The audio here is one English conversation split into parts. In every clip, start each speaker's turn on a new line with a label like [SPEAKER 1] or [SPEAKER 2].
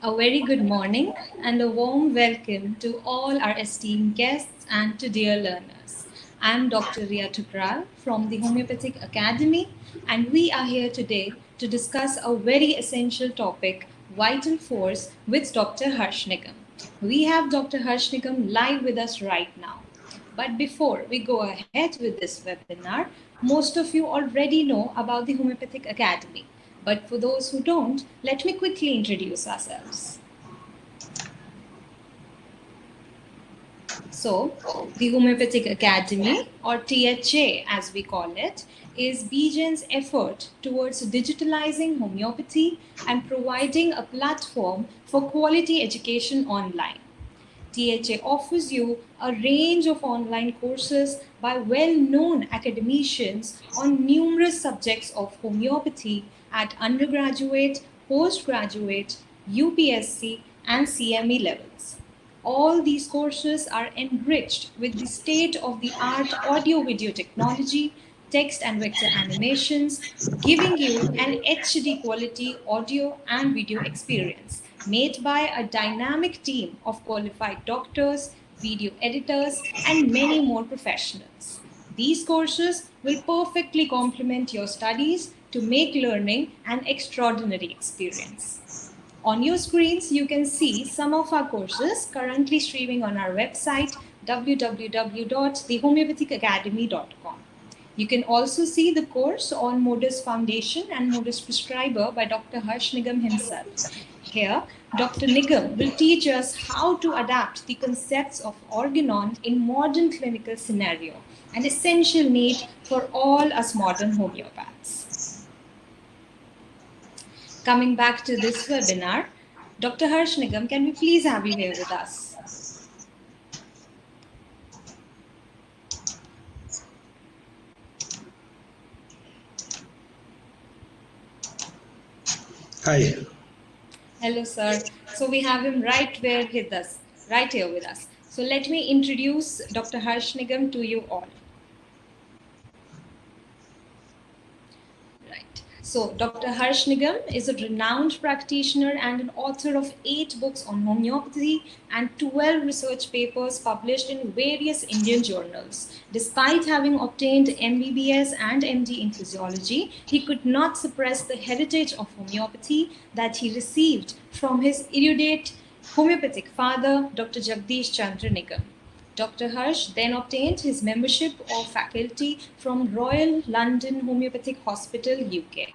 [SPEAKER 1] A very good morning and a warm welcome to all our esteemed guests and to dear learners. I'm Dr. Ria Tukral from the Homeopathic Academy, and we are here today to discuss a very essential topic, vital force, with Dr. Harsh Nigam. We have Dr. Harsh Nigam live with us right now. But before we go ahead with this webinar, most of you already know about the Homeopathic Academy. But for those who don't, let me quickly introduce ourselves. So, the Homeopathic Academy, or THA as we call it, is BJen's effort towards digitalizing homeopathy and providing a platform for quality education online. THA offers you a range of online courses by well-known academicians on numerous subjects of homeopathy at undergraduate, postgraduate, UPSC, and CME levels. All these courses are enriched with the state-of-the-art audio-video technology, text and vector animations, giving you an HD quality audio and video experience made by a dynamic team of qualified doctors, video editors, and many more professionals. These courses will perfectly complement your studies to make learning an extraordinary experience. On your screens, you can see some of our courses currently streaming on our website www.thehomeopathicacademy.com. You can also see the course on Modus Foundation and Modus Prescriber by Dr. Harsh Nigam himself. Here, Dr. Nigam will teach us how to adapt the concepts of organon in modern clinical scenario, an essential need for all us modern homeopaths. Coming back to this webinar, Dr. Harsh Nigam, can we please have you here with us?
[SPEAKER 2] Hi.
[SPEAKER 1] Hello, sir. So we have him right here with us. So let me introduce Dr. Harsh Nigam to you all. Right. So Dr. Harsh Nigam is a renowned practitioner and an author of 8 books on homeopathy and 12 research papers published in various Indian journals. Despite having obtained MBBS and MD in physiology, he could not suppress the heritage of homeopathy that he received from his erudite homeopathic father, Dr. Jagdish Chandra Nigam. Dr. Harsh then obtained his membership of faculty from Royal London Homeopathic Hospital, UK.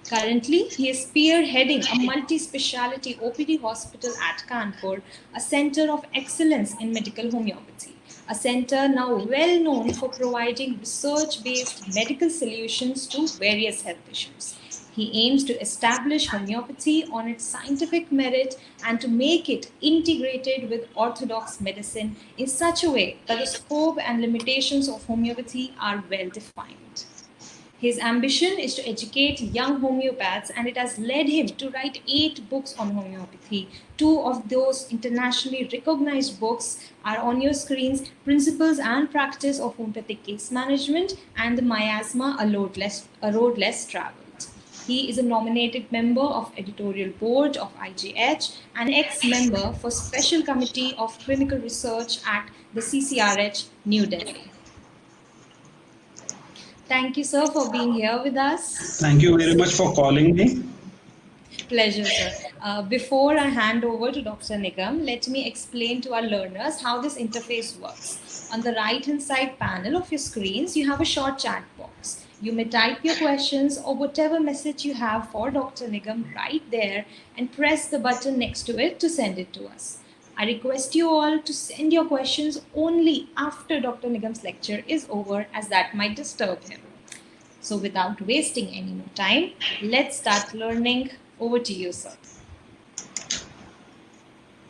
[SPEAKER 1] Currently, he is spearheading a multi-speciality OPD hospital at Kanpur, a center of excellence in medical homeopathy, a center now well known for providing research-based medical solutions to various health issues. He aims to establish homeopathy on its scientific merit and to make it integrated with orthodox medicine in such a way that the scope and limitations of homeopathy are well defined. His ambition is to educate young homeopaths, and it has led him to write 8 books on homeopathy. 2 of those internationally recognized books are on your screens: Principles and Practice of Homeopathic Case Management and The Miasma, A Road Less Traveled. He is a nominated member of editorial board of IGH and ex-member for Special Committee of Clinical Research at the CCRH, New Delhi. Thank you, sir, for being here with us.
[SPEAKER 2] Thank you very much for calling me.
[SPEAKER 1] Pleasure, sir. Before I hand over to Dr. Nigam, let me explain to our learners how this interface works. On the right-hand side panel of your screens, you have a short chat box. You may type your questions or whatever message you have for Dr. Nigam right there and press the button next to it to send it to us. I request you all to send your questions only after Dr. Nigam's lecture is over, as that might disturb him. So without wasting any more time, let's start learning. Over to you, sir.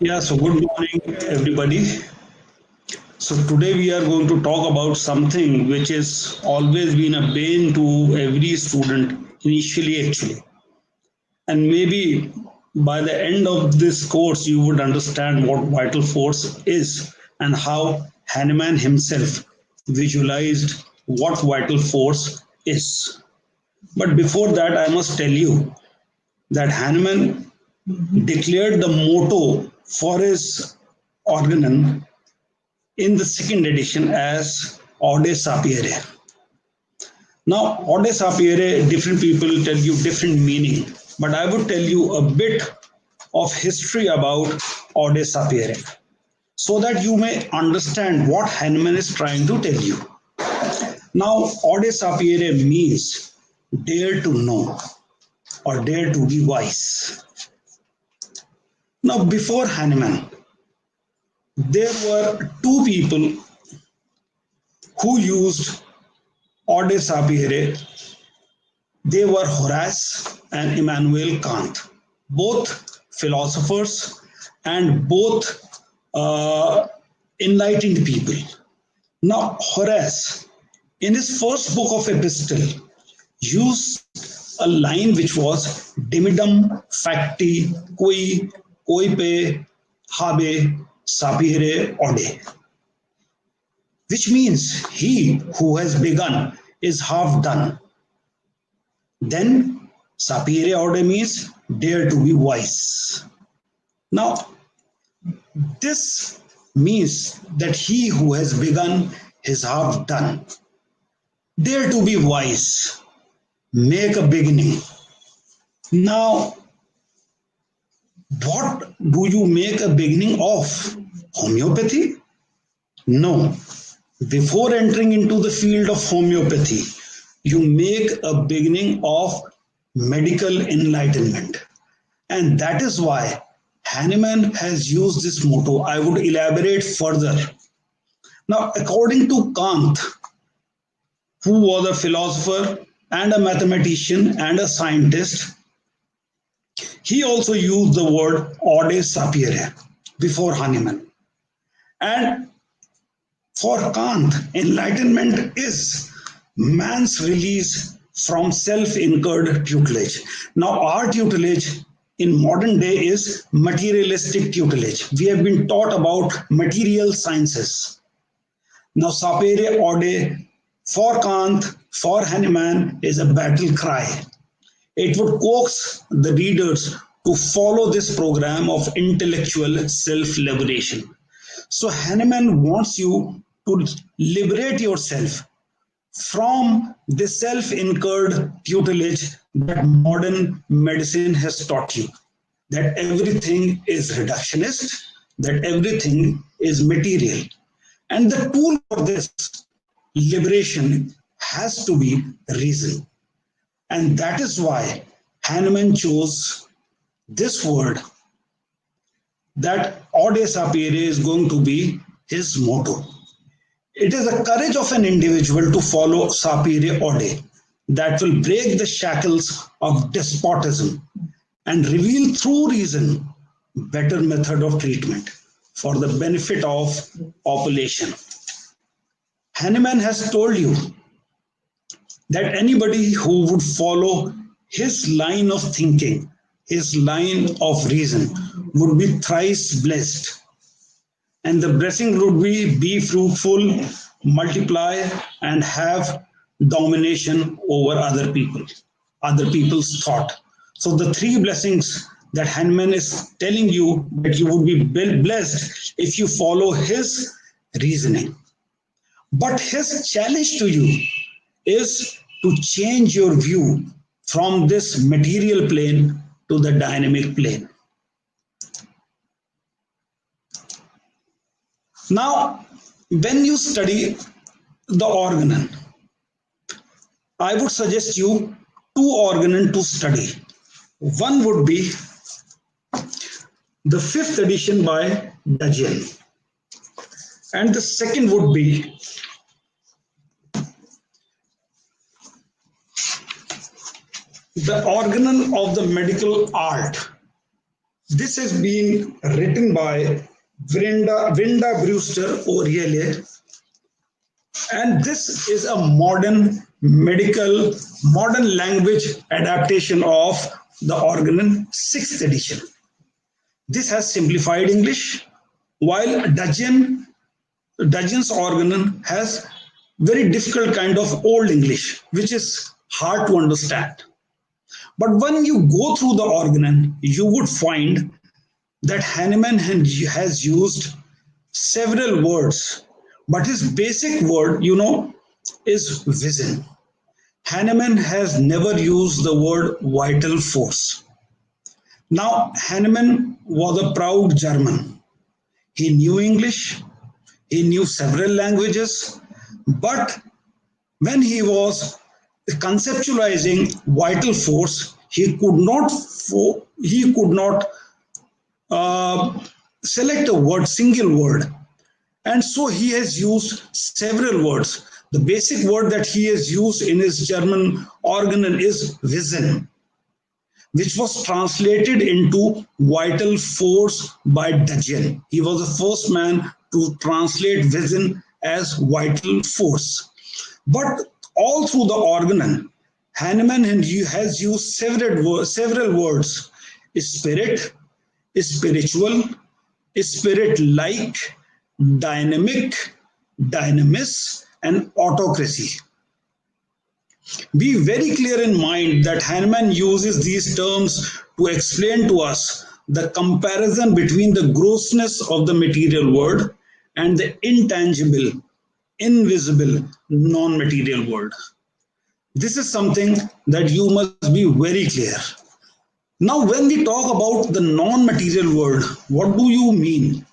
[SPEAKER 2] Yeah, so good morning, everybody. So today we are going to talk about something which has always been a bane to every student initially, actually. And maybe by the end of this course, you would understand what vital force is and how Hahnemann himself visualized what vital force is. But before that, I must tell you that Hahnemann declared the motto for his organon in the second edition as Ode Sapere. Now, Ode Sapere, different people tell you different meaning, but I would tell you a bit of history about Ode Sapere so that you may understand what Hahnemann is trying to tell you. Now, Ode Sapere means dare to know or dare to be wise. Now, before Hahnemann, there were two people who used Ode Sapere. They were Horace and Immanuel Kant, both philosophers and both enlightened people. Now, Horace, in his first book of Epistle, used a line which was dimidum facti qui coipe habe sapere ode, which means he who has begun is half done. Then sapere ode means dare to be wise. Now, this means that he who has begun is half done. Dare to be wise. Make a beginning. Now, what do you make a beginning of? Homeopathy? No. Before entering into the field of homeopathy, you make a beginning of medical enlightenment. And that is why Hahnemann has used this motto. I would elaborate further. Now, according to Kant, who was a philosopher and a mathematician and a scientist, he also used the word Ode Sapere before Hahnemann. And for Kant, enlightenment is man's release from self-incurred tutelage. Now, our tutelage in modern day is materialistic tutelage. We have been taught about material sciences. Now, Sapere Ode for Kant, for Hahnemann is a battle cry. It would coax the readers to follow this program of intellectual self-liberation. So Hahnemann wants you to liberate yourself from the self-incurred tutelage that modern medicine has taught you, that everything is reductionist, that everything is material. And the tool for this liberation has to be reason. And that is why Hahnemann chose this word, that Ode Sapere is going to be his motto. It is the courage of an individual to follow Sapere Ode that will break the shackles of despotism and reveal through reason better method of treatment for the benefit of population. Hahnemann has told you that anybody who would follow his line of thinking, his line of reason, would be thrice blessed. And the blessing would be fruitful, multiply, and have domination over other people, other people's thought. So the three blessings that Hahnemann is telling you that you would be blessed if you follow his reasoning. But his challenge to you is to change your view from this material plane to the dynamic plane. Now, when you study the organon, I would suggest you two organon to study. One would be the 5th edition by Dudgeon, and the second would be the organon of the medical art. This has been written by Vinda Brewster Auriele, and this is a modern medical, modern language adaptation of the organon 6th edition. This has simplified English, while Dudgeon's organon has very difficult kind of old English, which is hard to understand. But when you go through the organon, you would find that Hahnemann has used several words, but his basic word, is vision. Hahnemann has never used the word vital force. Now, Hahnemann was a proud German. He knew English, he knew several languages, but when he was conceptualizing vital force, he could not select a word, single word, and so he has used several words. The basic word that he has used in his German organon is Wissen, which was translated into vital force by Dudgeon. He was the first man to translate Wissen as vital force. But all through the organon, Hahnemann has used several words: spirit, spiritual, spirit-like, dynamic, dynamis, and autocracy. Be very clear in mind that Hahnemann uses these terms to explain to us the comparison between the grossness of the material world and the intangible, invisible, non-material world. This is something that you must be very clear. Now, when we talk about the non-material world, what do you mean?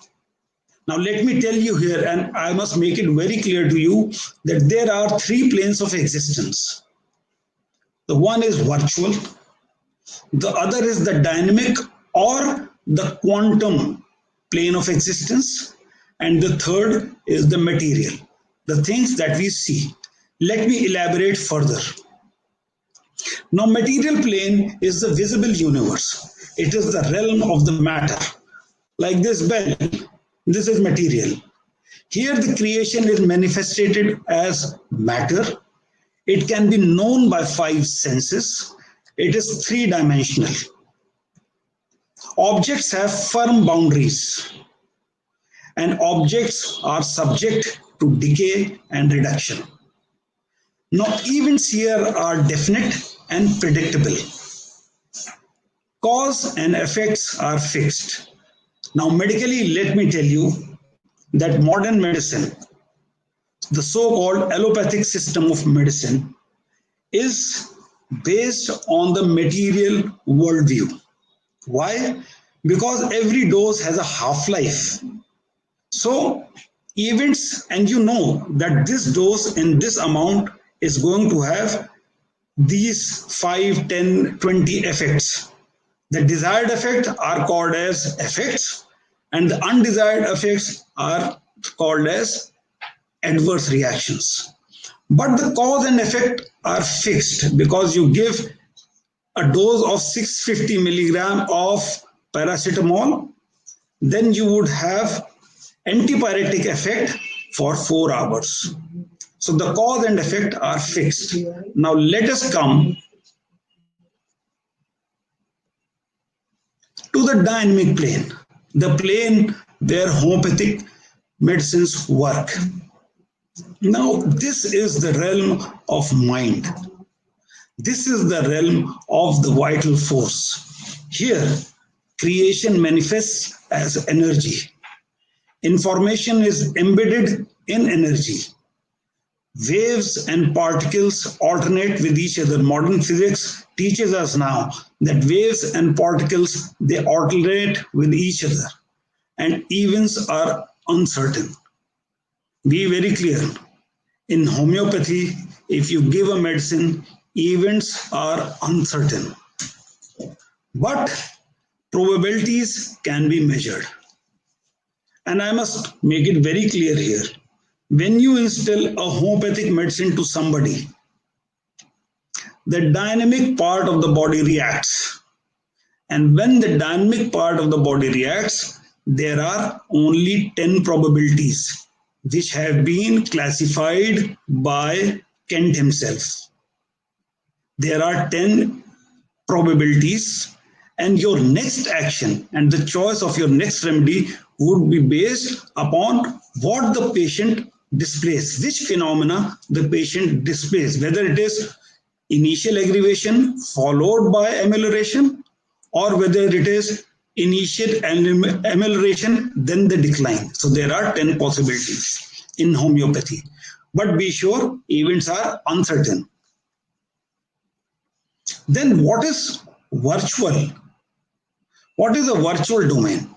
[SPEAKER 2] Now, let me tell you here, and I must make it very clear to you, that there are three planes of existence. The one is virtual, the other is the dynamic or the quantum plane of existence, and the third is the material, the things that we see. Let me elaborate further. Now, material plane is the visible universe. It is the realm of the matter. Like this bell, this is material. Here the creation is manifested as matter. It can be known by five senses. It is three-dimensional. Objects have firm boundaries, and objects are subject to decay and reduction. Now, events here are definite and predictable. Cause and effects are fixed. Now, medically, let me tell you that modern medicine, the so-called allopathic system of medicine, is based on the material worldview. Why? Because every dose has a half-life. So events, and you know that this dose in this amount is going to have these 5, 10, 20 effects. The desired effects are called as effects, and the undesired effects are called as adverse reactions. But the cause and effect are fixed because you give a dose of 650 milligram of paracetamol, then you would have antipyretic effect for 4 hours. So the cause and effect are fixed. Now let us come to the dynamic plane, the plane where homeopathic medicines work. Now this is the realm of mind. This is the realm of the vital force. Here, creation manifests as energy. Information is embedded in energy. Waves and particles alternate with each other. Modern physics teaches us now that waves and particles, they alternate with each other, and events are uncertain. Be very clear. In homeopathy, if you give a medicine, events are uncertain. But probabilities can be measured. And I must make it very clear here. When you instill a homeopathic medicine to somebody, the dynamic part of the body reacts. And when the dynamic part of the body reacts, there are only 10 probabilities which have been classified by Kent himself. There are 10 probabilities, and your next action and the choice of your next remedy would be based upon what the patient displays, which phenomena the patient displays, whether it is initial aggravation followed by amelioration, or whether it is initial amelioration, then the decline. So there are 10 possibilities in homeopathy. But be sure, events are uncertain. Then what is virtual? What is a virtual domain?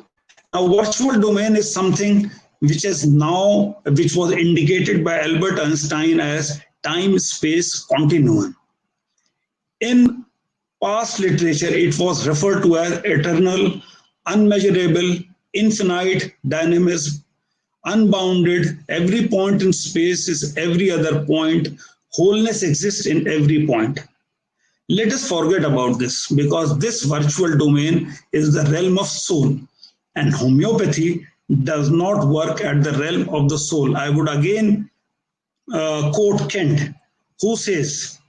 [SPEAKER 2] Now, virtual domain is something which was indicated by Albert Einstein as time-space continuum. In past literature, it was referred to as eternal, unmeasurable, infinite dynamism, unbounded. Every point in space is every other point. Wholeness exists in every point. Let us forget about this, because this virtual domain is the realm of soul, and homeopathy does not work at the realm of the soul. I would again quote Kent, who says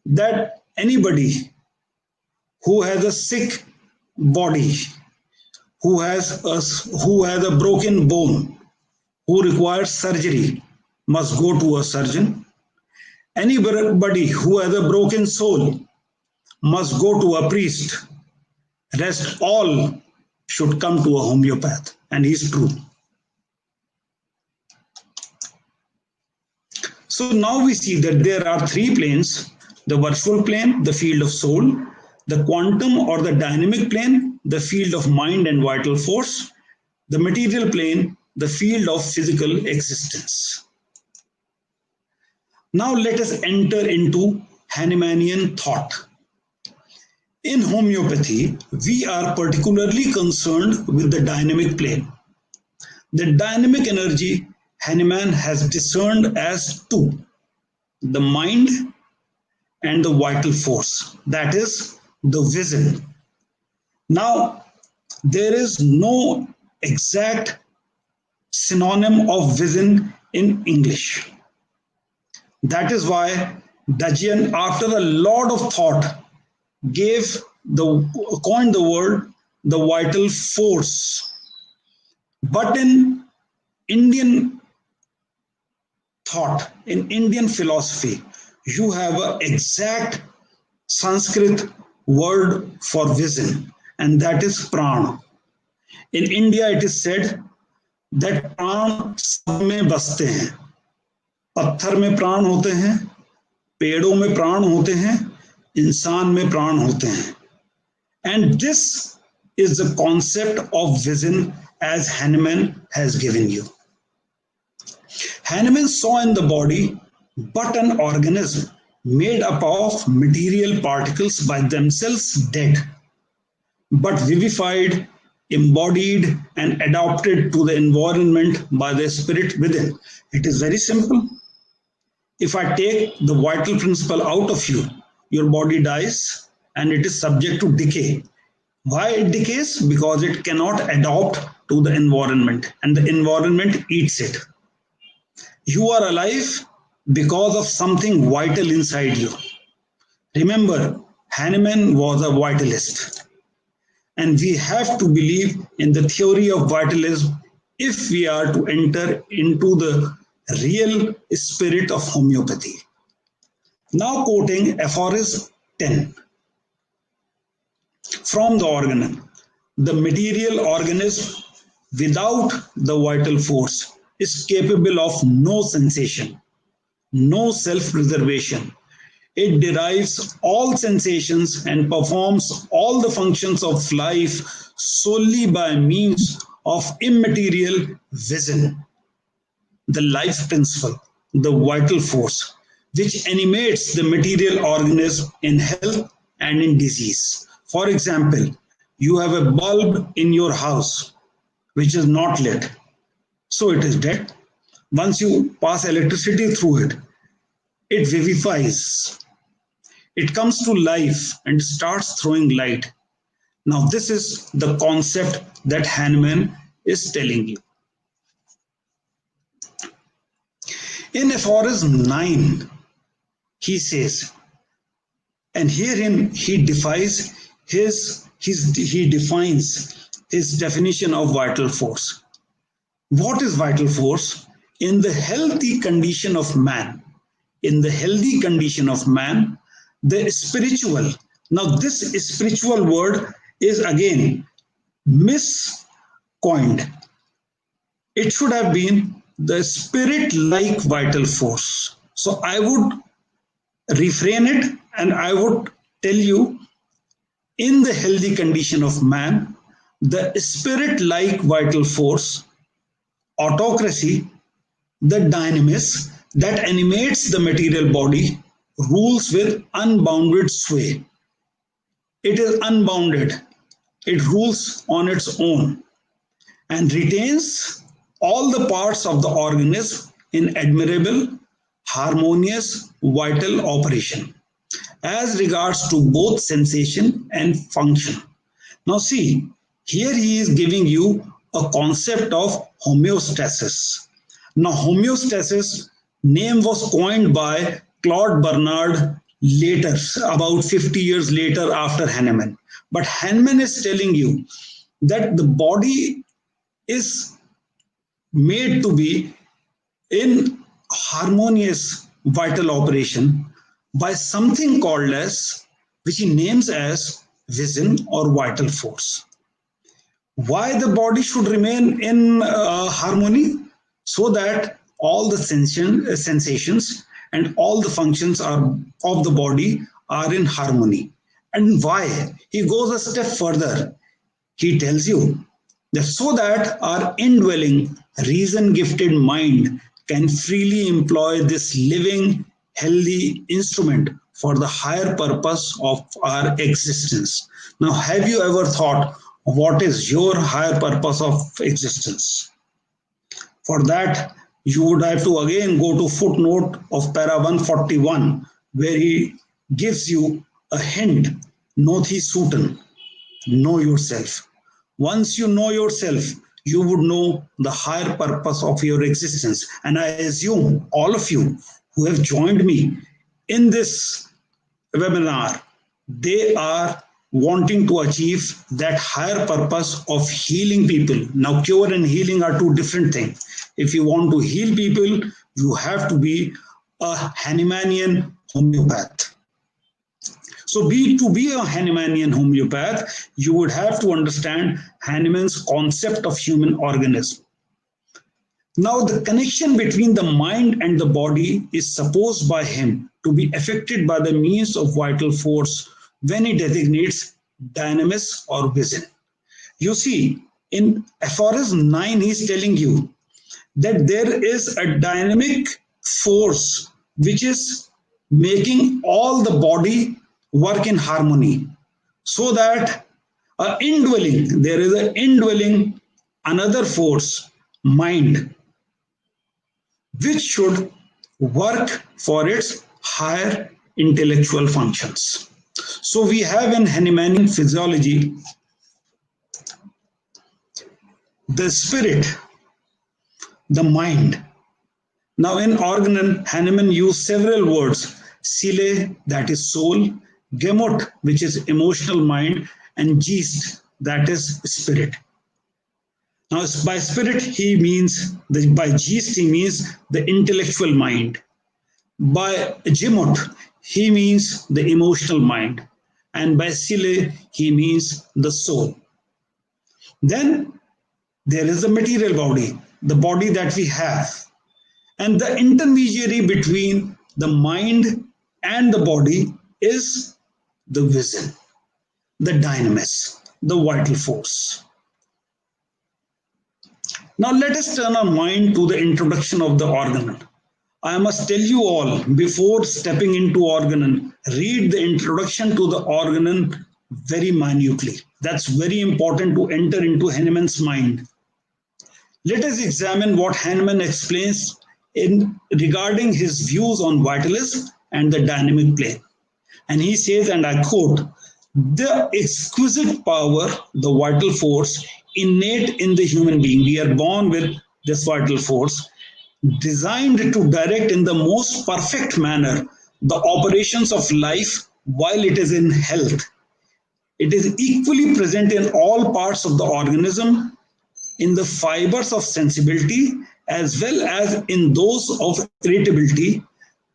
[SPEAKER 2] that anybody who has a sick body, who has a broken bone, who requires surgery, must go to a surgeon. Anybody who has a broken soul must go to a priest. Rest all should come to a homeopath, and he's true. So now we see that there are three planes: the virtual plane, the field of soul; the quantum or the dynamic plane, the field of mind and vital force; the material plane, the field of physical existence. Now let us enter into Hahnemannian thought. In homeopathy, we are particularly concerned with the dynamic plane. The dynamic energy Hahnemann has discerned as two: the mind and the vital force, that is, the vision. Now, there is no exact synonym of vision in English. That is why Dajian, after a lot of thought, coined the word the vital force. But in Indian thought, in Indian philosophy, you have an exact Sanskrit word for vision, and that is prana. In India, it is said that प्राण सब में बसते हैं. पत्थर में प्राण होते हैं, पेड़ों में प्राण होते हैं, इंसान में प्राण होते हैं. And this is the concept of vision as Hahnemann has given you. Hahnemann saw in the body but an organism made up of material particles by themselves dead, but vivified, embodied, and adapted to the environment by the spirit within. It is very simple. If I take the vital principle out of you, your body dies and it is subject to decay. Why it decays? Because it cannot adapt to the environment, and the environment eats it. You are alive because of something vital inside you. Remember, Hahnemann was a vitalist, and we have to believe in the theory of vitalism if we are to enter into the real spirit of homeopathy. Now quoting aphorism 10 from the organon: the material organism without the vital force is capable of no sensation, no self-preservation. It derives all sensations and performs all the functions of life solely by means of immaterial vision. The life principle, the vital force, which animates the material organism in health and in disease. For example, you have a bulb in your house which is not lit, so it is dead. Once you pass electricity through it, it vivifies. It comes to life and starts throwing light. Now, this is the concept that Hahnemann is telling you. In aphorism 9, he says, and herein he defines his definition of vital force. What is vital force? In the healthy condition of man, in the healthy condition of man, the spiritual. Now, this spiritual word is again miscoined. It should have been the spirit like vital force. So I would refrain it and I would tell you, in the healthy condition of man, the spirit like vital force, autocracy, the dynamis that animates the material body, rules with unbounded sway. It is unbounded, it rules on its own and retains all the parts of the organism in admirable, harmonious, vital operation as regards to both sensation and function. Now, see, here he is giving you a concept of homeostasis. Now, homeostasis name was coined by Claude Bernard later, about 50 years later after Hahnemann. But Hahnemann is telling you that the body is made to be in harmonious vital operation by something called as, which he names as vision or vital force. Why the body should remain in harmony? So that all the sensations and all the functions of the body are in harmony. And why? He goes a step further. He tells you that so that our indwelling, reason-gifted mind can freely employ this living, healthy instrument for the higher purpose of our existence. Now, have you ever thought, what is your higher purpose of existence? For that, you would have to again go to footnote of para 141, where he gives you a hint, Nothi Sutan, know yourself. Once you know yourself, you would know the higher purpose of your existence. And I assume all of you who have joined me in this webinar, they are wanting to achieve that higher purpose of healing people. Now, cure and healing are two different things. If you want to heal people, you have to be a Hahnemannian homeopath. So to be a Hahnemannian homeopath, you would have to understand Hahnemann's concept of human organism. Now, the connection between the mind and the body is supposed by him to be affected by the means of vital force when he designates dynamis or vision. You see, in aphorism 9, he's telling you that there is a dynamic force which is making all the body work in harmony, so that there is an indwelling another force, mind, which should work for its higher intellectual functions. So we have in Hahnemannian physiology the spirit, the mind. Now in Organon, Hahnemann used several words: Seele, that is soul; Gemut, which is emotional mind; and Geist, that is spirit. Now by spirit he means, by Geist he means the intellectual mind. By Gemut he means the emotional mind. And by Seele he means the soul. Then there is the material body, the body that we have. And the intermediary between the mind and the body is the vision, the dynamis, the vital force. Now let us turn our mind to the introduction of the Organon. I must tell you all, before stepping into Organon, read the introduction to the Organon very minutely. That's very important to enter into Hahnemann's mind. Let us examine what Hahnemann explains regarding his views on vitalism and the dynamic plane. And he says, and I quote, "The exquisite power, the vital force innate in the human being, we are born with this vital force, designed to direct in the most perfect manner the operations of life while it is in health. It is equally present in all parts of the organism, in the fibers of sensibility as well as in those of irritability,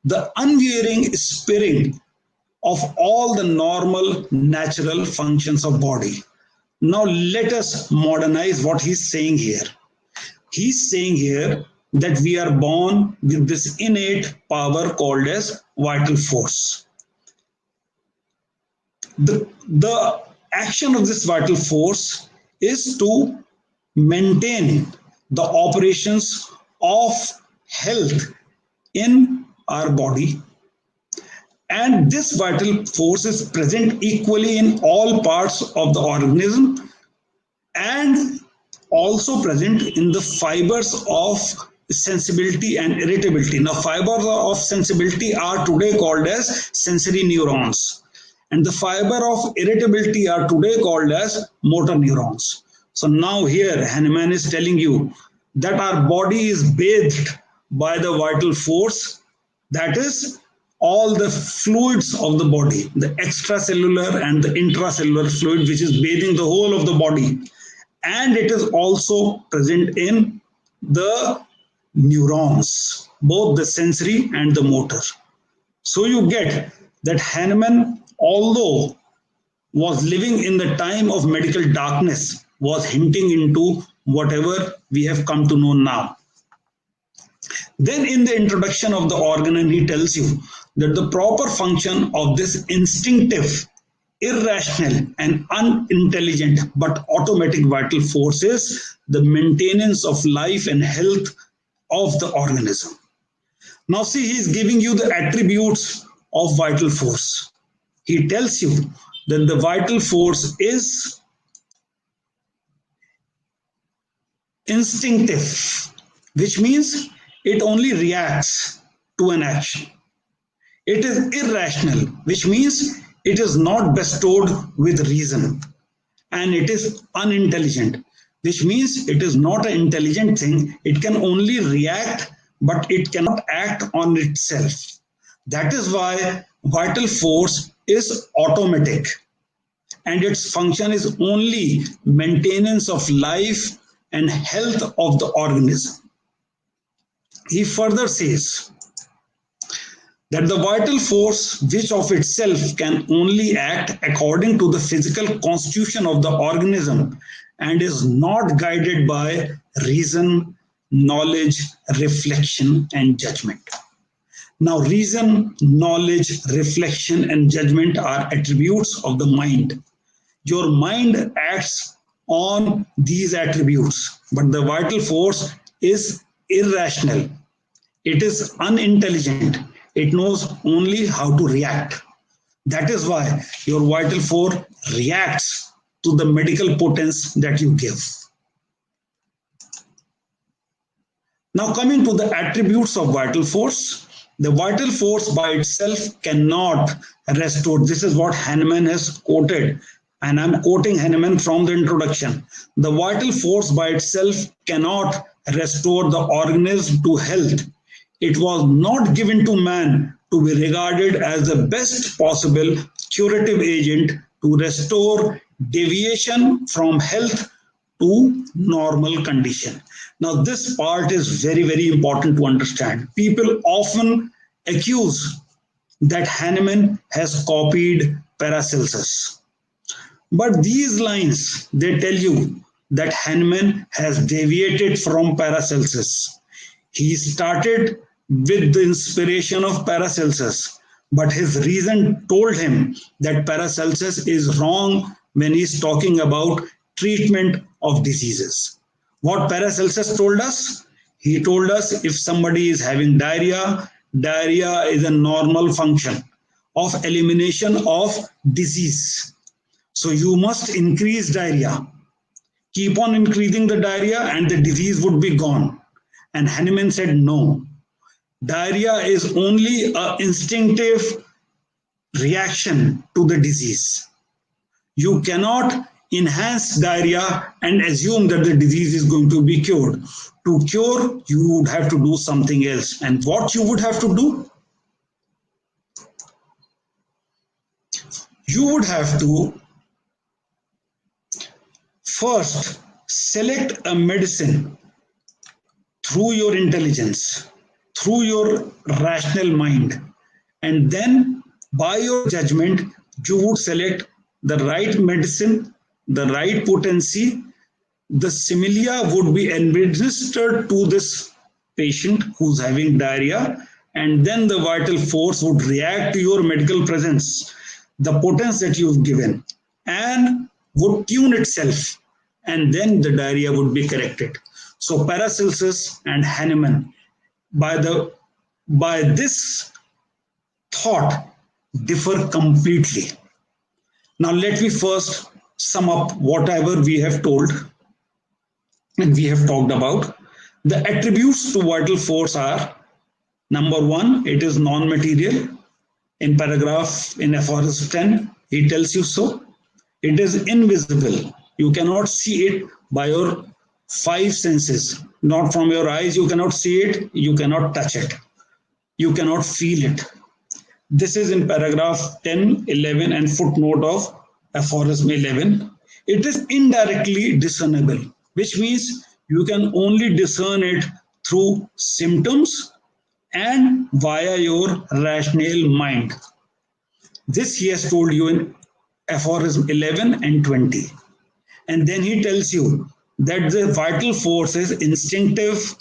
[SPEAKER 2] the unwearying spring of all the normal natural functions of body. Now let us modernize what he's saying here. He's saying here that we are born with this innate power called as vital force. The action of this vital force is to maintain the operations of health in our body, and this vital force is present equally in all parts of the organism and also present in the fibers of sensibility and irritability. Now, fibers of sensibility are today called as sensory neurons, and the fiber of irritability are today called as motor neurons. So now here Hahnemann is telling you that our body is bathed by the vital force, that is all the fluids of the body, the extracellular and the intracellular fluid which is bathing the whole of the body, and it is also present in the neurons, both the sensory and the motor. So you get that Hahnemann, although was living in the time of medical darkness, was hinting into whatever we have come to know now. Then in the introduction of the organ, he tells you that the proper function of this instinctive, irrational and unintelligent but automatic vital force is the maintenance of life and health of the organism. Now see, he is giving you the attributes of vital force. He tells you that the vital force is instinctive, which means it only reacts to an action. It is irrational, which means it is not bestowed with reason. And it is unintelligent, which means it is not an intelligent thing. It can only react, but it cannot act on itself. That is why vital force is automatic, and its function is only maintenance of life and health of the organism. He further says that the vital force, which of itself can only act according to the physical constitution of the organism and is not guided by reason, knowledge, reflection, and judgment. Now, reason, knowledge, reflection, and judgment are attributes of the mind. Your mind acts on these attributes, but the vital force is irrational. It is unintelligent. It knows only how to react. That is why your vital force reacts to the medical potence that you give. Now, coming to the attributes of vital force, the vital force by itself cannot restore. This is what Hahnemann has quoted, and I'm quoting Hahnemann from the introduction. The vital force by itself cannot restore the organism to health. It was not given to man to be regarded as the best possible curative agent to restore deviation from health to normal condition. Now, this part is very, very important to understand. People often accuse that Hahnemann has copied Paracelsus. But these lines, they tell you that Hahnemann has deviated from Paracelsus. He started with the inspiration of Paracelsus, but his reason told him that Paracelsus is wrong when he's talking about treatment of diseases. What Paracelsus told us? He told us if somebody is having diarrhea, diarrhea is a normal function of elimination of disease. So you must increase diarrhea. Keep on increasing the diarrhea and the disease would be gone. And Hahnemann said no. Diarrhea is only an instinctive reaction to the disease. You cannot enhance diarrhea and assume that the disease is going to be cured. To cure, you would have to do something else. And what you would have to do? You would have to first select a medicine through your intelligence, through your rational mind, and then by your judgment you would select the right medicine, the right potency. The similia would be administered to this patient who's having diarrhea, and then the vital force would react to your medical presence, the potence that you've given, and would tune itself, and then the diarrhea would be corrected. So Paracelsus and Hahnemann, by this thought, differ completely. Now let me first sum up whatever we have told and we have talked about. The attributes to vital force are: number one, it is non-material. In aphorism 10, he tells you so. It is invisible. You cannot see it by your five senses. Not from your eyes, you cannot see it, you cannot touch it, you cannot feel it. This is in paragraph 10, 11, and footnote of aphorism 11. It is indirectly discernible, which means you can only discern it through symptoms and via your rational mind. This he has told you in aphorism 11 and 20. And then he tells you that the vital force is instinctive,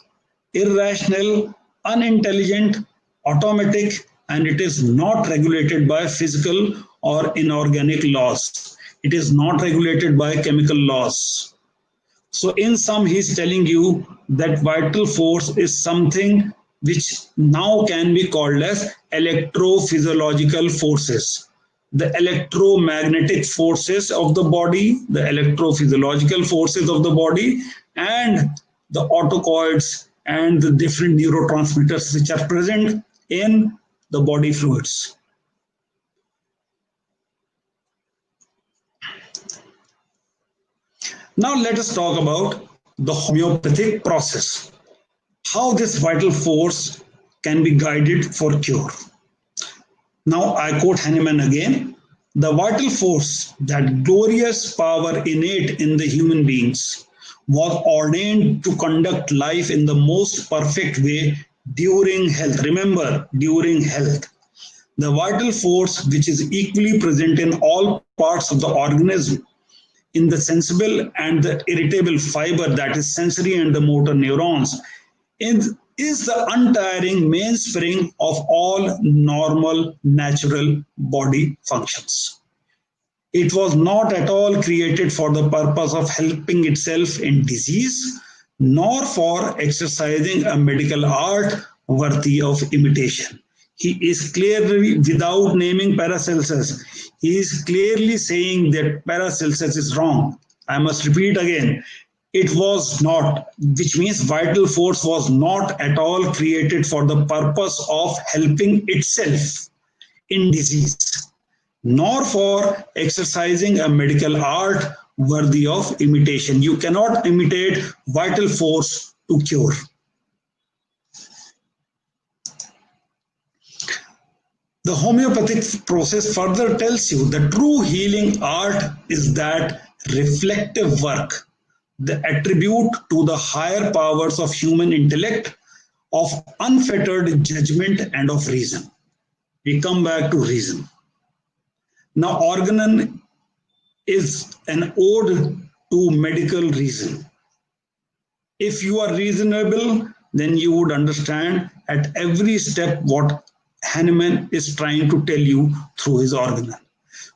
[SPEAKER 2] irrational, unintelligent, automatic, and it is not regulated by physical or inorganic laws. It is not regulated by chemical laws. So in sum, he is telling you that vital force is something which now can be called as electrophysiological forces. The electromagnetic forces of the body, the electrophysiological forces of the body, and the autocoids and the different neurotransmitters which are present in the body fluids. Now let us talk about the homeopathic process, how this vital force can be guided for cure. Now I quote Hahnemann again: the vital force, that glorious power innate in the human beings, was ordained to conduct life in the most perfect way during health. Remember, during health. The vital force, which is equally present in all parts of the organism, in the sensible and the irritable fiber, that is sensory and the motor neurons, is the untiring mainspring of all normal natural body functions. It was not at all created for the purpose of helping itself in disease, nor for exercising a medical art worthy of imitation. He is clearly, without naming Paracelsus, he is clearly saying that Paracelsus is wrong. I must repeat again, it was not, which means vital force was not at all created for the purpose of helping itself in disease, nor for exercising a medical art worthy of imitation. You cannot imitate vital force to cure. The homeopathic process further tells you the true healing art is that reflective work, the attribute to the higher powers of human intellect, of unfettered judgment and of reason. We come back to reason. Now, Organon is an ode to medical reason. If you are reasonable, then you would understand at every step what Hahnemann is trying to tell you through his Organon.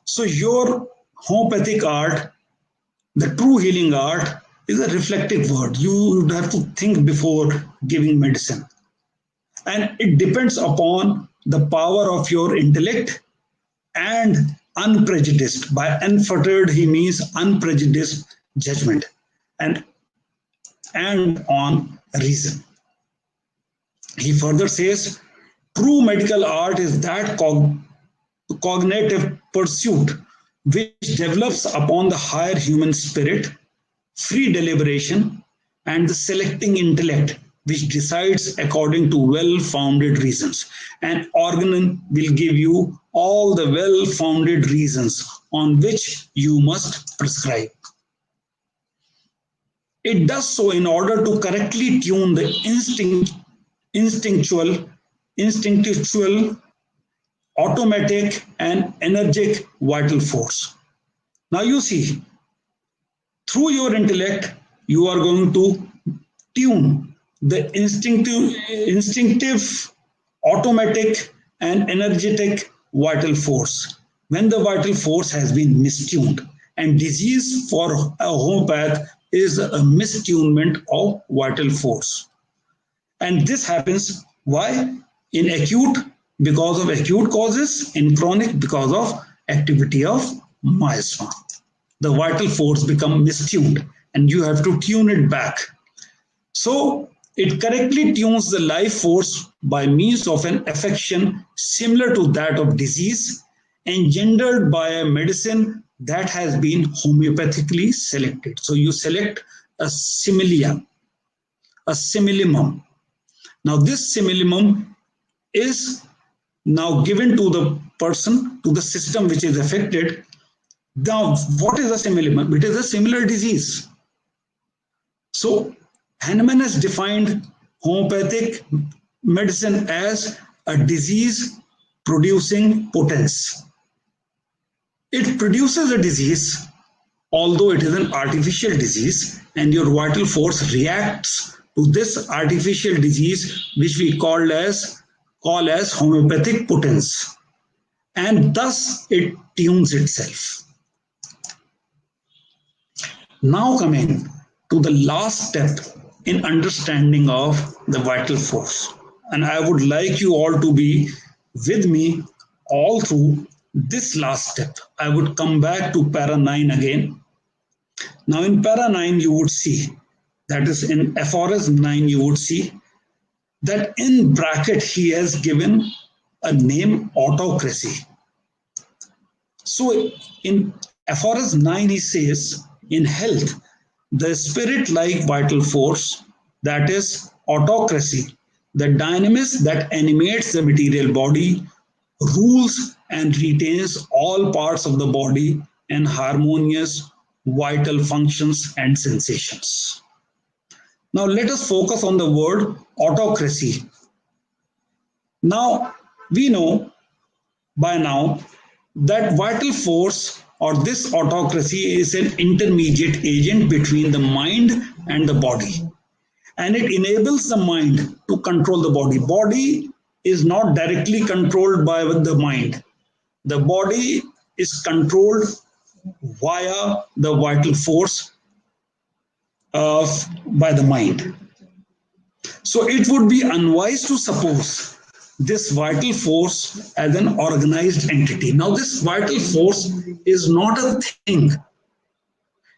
[SPEAKER 2] So your homeopathic art, the true healing art, is a reflective word. You would have to think before giving medicine. And it depends upon the power of your intellect and unprejudiced. By unfettered, he means unprejudiced judgment and on reason. He further says, true medical art is that cognitive pursuit which develops upon the higher human spirit, free deliberation, and the selecting intellect which decides according to well-founded reasons. And Organon will give you all the well-founded reasons on which you must prescribe. It does so in order to correctly tune the instinctual, automatic, and energetic vital force. Now you see, through your intellect, you are going to tune the instinctive, automatic, and energetic vital force. When the vital force has been mistuned, and disease for a homeopath is a mistunement of vital force. And this happens why? In acute, because of acute causes, in chronic, because of activity of miasma. The vital force become mistuned and you have to tune it back. So it correctly tunes the life force by means of an affection similar to that of disease, engendered by a medicine that has been homeopathically selected. So you select a similia, a simillimum. Now this simillimum is now given to the person, to the system which is affected. Now, what is a simillimum? It is a similar disease. So Hahnemann has defined homeopathic medicine as a disease producing potence. It produces a disease, although it is an artificial disease, and your vital force reacts to this artificial disease, which we call as homeopathic potence, and thus it tunes itself. Now coming to the last step in understanding of the vital force, and I would like you all to be with me all through this last step. I would come back to para 9 again. Now in para 9 you would see, that is in aphorism 9 you would see that in bracket he has given a name, autocracy. So in aphorism 9 he says, in health, the spirit-like vital force, that is autocracy, the dynamism that animates the material body, rules and retains all parts of the body and harmonious vital functions and sensations. Now let us focus on the word autocracy. Now we know by now that vital force or this autocracy is an intermediate agent between the mind and the body, and it enables the mind to control the body. Body is not directly controlled by the mind. The body is controlled via the vital force by the mind. So it would be unwise to suppose this vital force as an organized entity. Now this vital force is not a thing.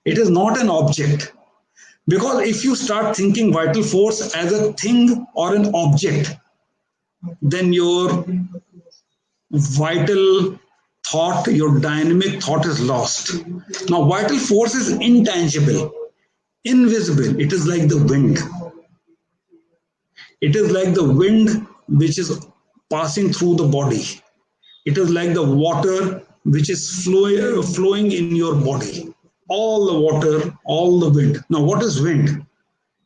[SPEAKER 2] It is not an object. Because if you start thinking vital force as a thing or an object, then your vital thought, your dynamic thought is lost. Now vital force is intangible, invisible. It is like the wind. It is like the wind which is passing through the body. It is like the water which is flowing in your body. All the water, all the wind. Now what is wind?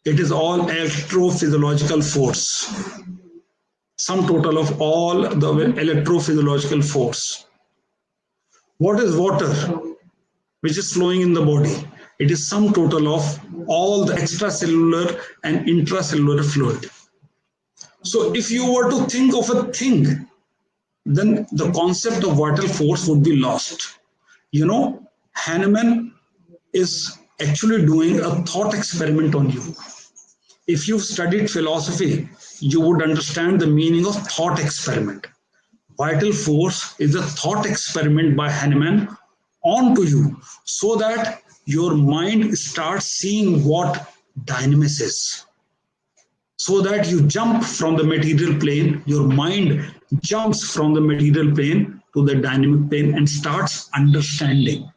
[SPEAKER 2] It is all electrophysiological force. Sum total of all the electrophysiological force. What is water which is flowing in the body? It is sum total of all the extracellular and intracellular fluid. So if you were to think of a thing, then the concept of vital force would be lost. You know, Hahnemann is actually doing a thought experiment on you. If you've studied philosophy, you would understand the meaning of thought experiment. Vital force is a thought experiment by Hahnemann onto you, so that your mind starts seeing what dynamis is. So that you jump from the material plane, your mind jumps from the material plane to the dynamic plane and starts understanding.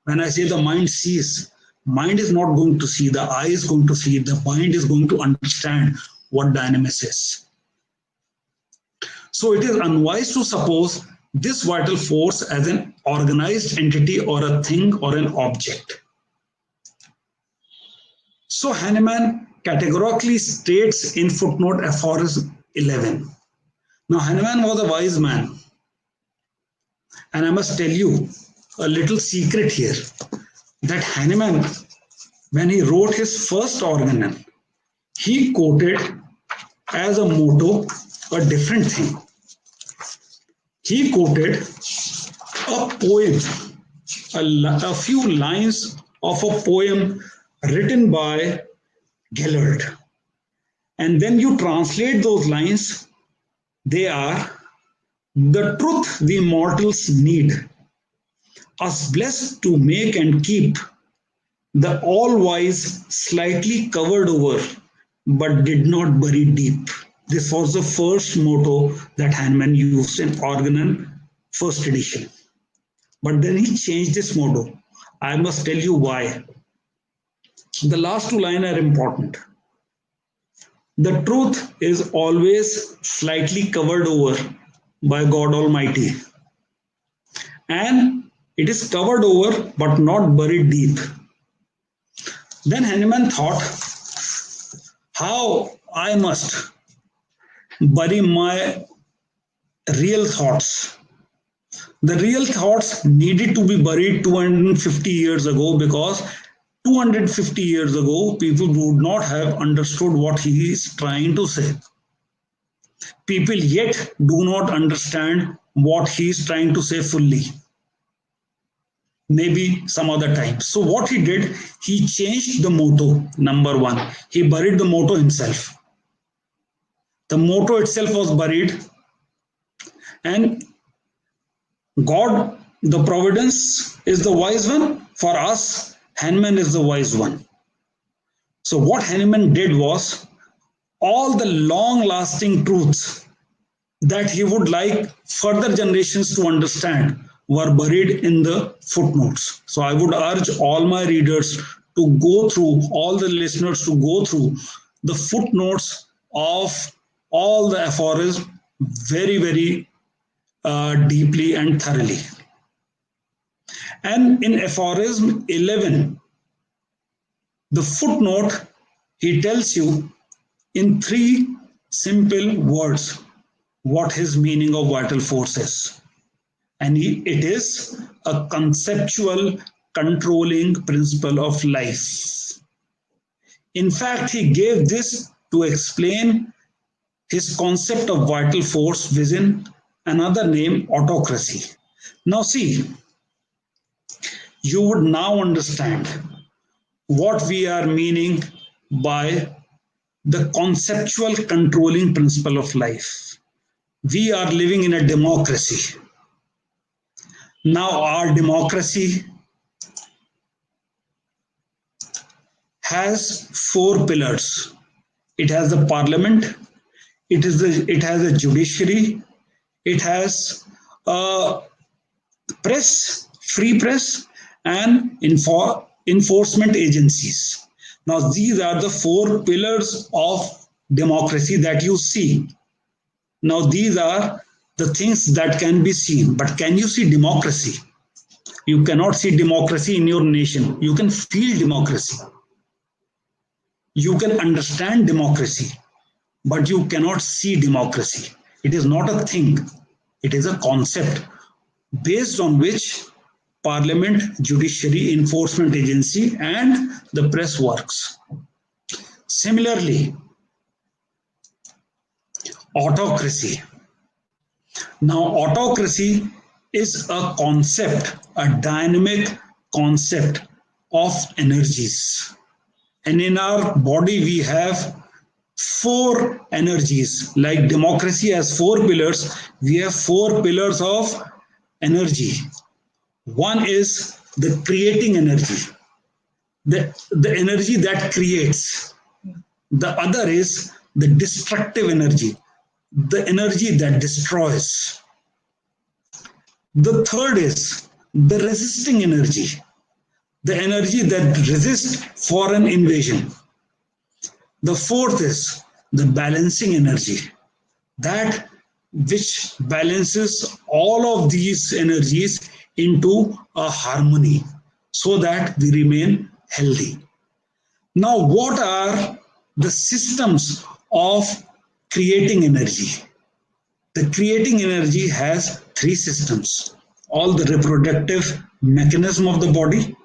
[SPEAKER 2] When I say the mind sees, mind is not going to see, the eye is going to see, the mind is going to understand what dynamis is. So it is unwise to suppose this vital force as an organized entity or a thing or an object. So Hahnemann categorically states in footnote aphorism 11. Now Hanuman was a wise man, and I must tell you a little secret here that Hanuman, when he wrote his first organon, he quoted as a motto a different thing. He quoted a poem, a few lines of a poem written by Gellert. And then you translate those lines, they are: the truth we mortals need, us blessed to make and keep, the all-wise slightly covered over, but did not bury deep. This was the first motto that Hanuman used in Organon first edition. But then he changed this motto. I must tell you why. The last two lines are important. The truth is always slightly covered over by God Almighty. And it is covered over but not buried deep. Then Hanuman thought how I must bury my real thoughts. The real thoughts needed to be buried 250 years ago, because 250 years ago, people would not have understood what he is trying to say. People yet do not understand what he is trying to say fully. Maybe some other time. So what he did, he changed the motto. Number one, he buried the motto himself. The motto itself was buried, and God, the providence, is the wise one. For us, Hanuman is the wise one. So what Hanuman did was, all the long-lasting truths that he would like further generations to understand were buried in the footnotes. So I would urge all my readers to go through, all the listeners to go through the footnotes of all the aphorisms very, very deeply and thoroughly. And in aphorism 11, the footnote, he tells you in 3 simple words what his meaning of vital force is. And it is a conceptual controlling principle of life. In fact, he gave this to explain his concept of vital force within another name, autocracy. Now see, you would now understand what we are meaning by the conceptual controlling principle of life. We are living in a democracy. Now our democracy has 4 pillars. It has the parliament, it has a judiciary, it has a press, free press, and enforcement agencies. Now these are the 4 pillars of democracy that you see. Now these are the things that can be seen. But can you see democracy? You cannot see democracy in your nation. You can feel democracy. You can understand democracy, but you cannot see democracy. It is not a thing. It is a concept based on which parliament, judiciary, enforcement agency, and the press works. Similarly, autocracy. Now, autocracy is a concept, a dynamic concept of energies. And in our body, we have 4 energies. Like democracy has 4 pillars, we have 4 pillars of energy. One is the creating energy, the energy that creates. The other is the destructive energy, the energy that destroys. The third is the resisting energy, the energy that resists foreign invasion. The fourth is the balancing energy, that which balances all of these energies into a harmony so that we remain healthy. Now, what are the systems of creating energy. The creating energy has three systems. All the reproductive mechanism of the body.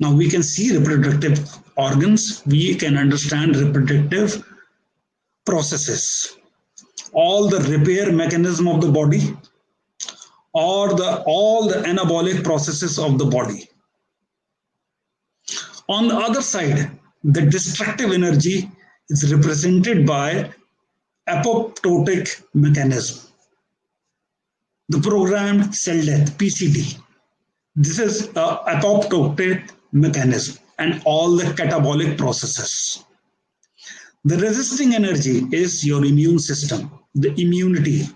[SPEAKER 2] Now we can see reproductive organs. We can understand reproductive processes. All the repair mechanism of the body, or all the anabolic processes of the body. On the other side, the destructive energy is represented by apoptotic mechanism, the programmed cell death, PCD. This is a apoptotic mechanism and all the catabolic processes. The resisting energy is your immune system, the immunity.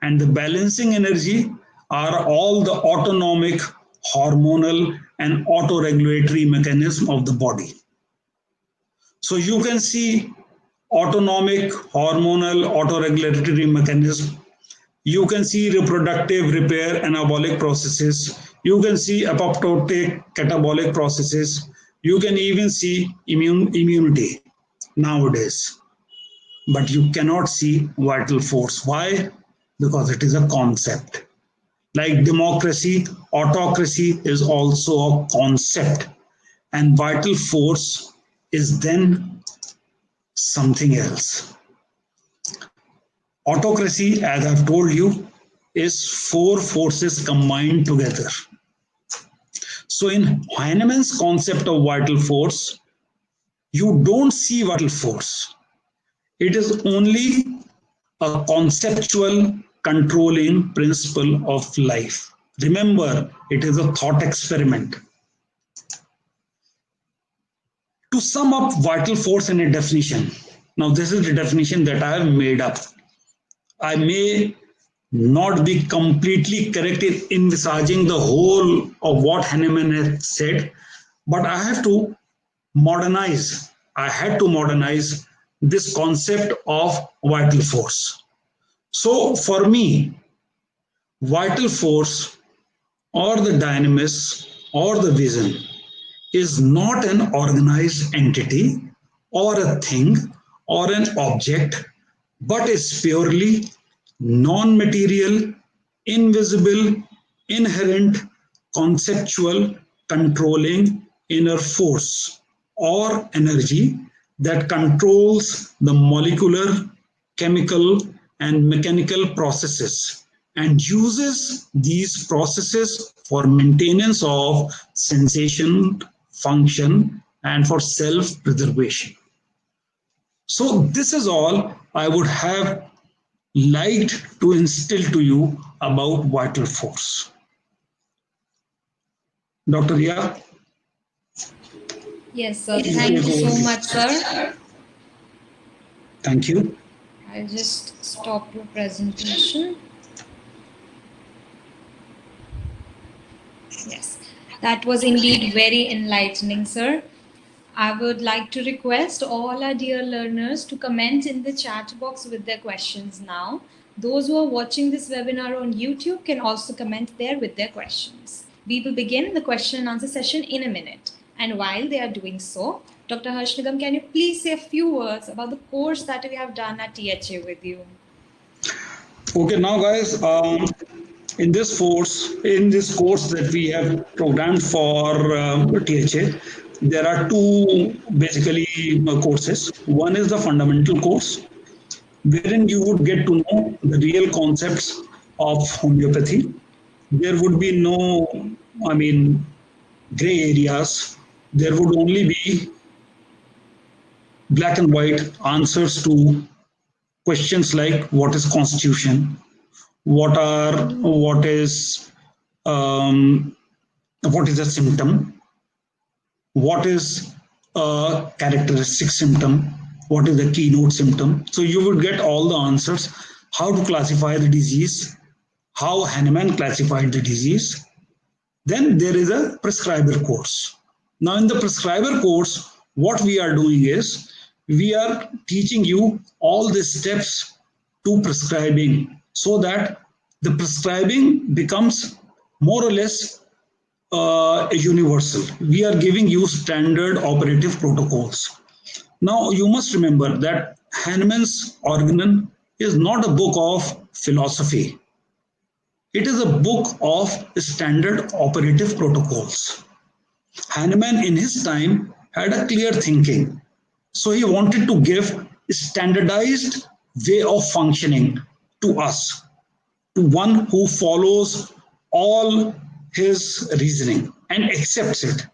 [SPEAKER 2] And the balancing energy are all the autonomic, hormonal, and autoregulatory mechanism of the body. So you can see autonomic, hormonal, autoregulatory mechanism. You can see reproductive, repair, anabolic processes. You can see apoptotic, catabolic processes. You can even see immunity nowadays. But you cannot see vital force. Why? Because it is a concept. Like democracy, autocracy is also a concept. And vital force is then something else. Autocracy, as I've told you, is four forces combined together. So in Heinemann's concept of vital force, you don't see vital force. It is only a conceptual controlling principle of life. Remember, it is a thought experiment. To sum up vital force in a definition, now this is the definition that I have made up. I may not be completely correct in envisaging the whole of what Heinemann has said, but I had to modernize this concept of vital force. So for me, vital force or the dynamis or the vision is not an organized entity or a thing or an object, but is purely non-material, invisible, inherent, conceptual, controlling inner force or energy that controls the molecular, chemical, and mechanical processes and uses these processes for maintenance of sensation, function, and for self-preservation. So this is all I would have liked to instill to you about vital force. Dr. Ria?
[SPEAKER 1] Yes, sir. Thank you so much, sir.
[SPEAKER 2] Thank you.
[SPEAKER 1] I'll just stop your presentation. Yes, that was indeed very enlightening, sir. I would like to request all our dear learners to comment in the chat box with their questions now. Those who are watching this webinar on YouTube can also comment there with their questions. We will begin the question and answer session in a minute. And while they are doing so, Dr. Harsh Nigam, can you please say a few words about the course that we have done at THA with you?
[SPEAKER 2] Okay, now guys, in this course that we have programmed for THA, there are two basically courses. One is the fundamental course, wherein you would get to know the real concepts of homeopathy. There would be no, gray areas. There would only be black and white answers to questions like what is constitution, what is a symptom, what is a characteristic symptom, what is the keynote symptom. So you would get all the answers, how to classify the disease, how Hahnemann classified the disease. Then there is a prescriber course. Now in the prescriber course, what we are doing is we are teaching you all the steps to prescribing so that the prescribing becomes more or less universal. We are giving you standard operative protocols. Now you must remember that Hahnemann's Organon is not a book of philosophy. It is a book of standard operative protocols. Hahnemann in his time had a clear thinking. So he wanted to give a standardized way of functioning to us, to one who follows all his reasoning and accepts it.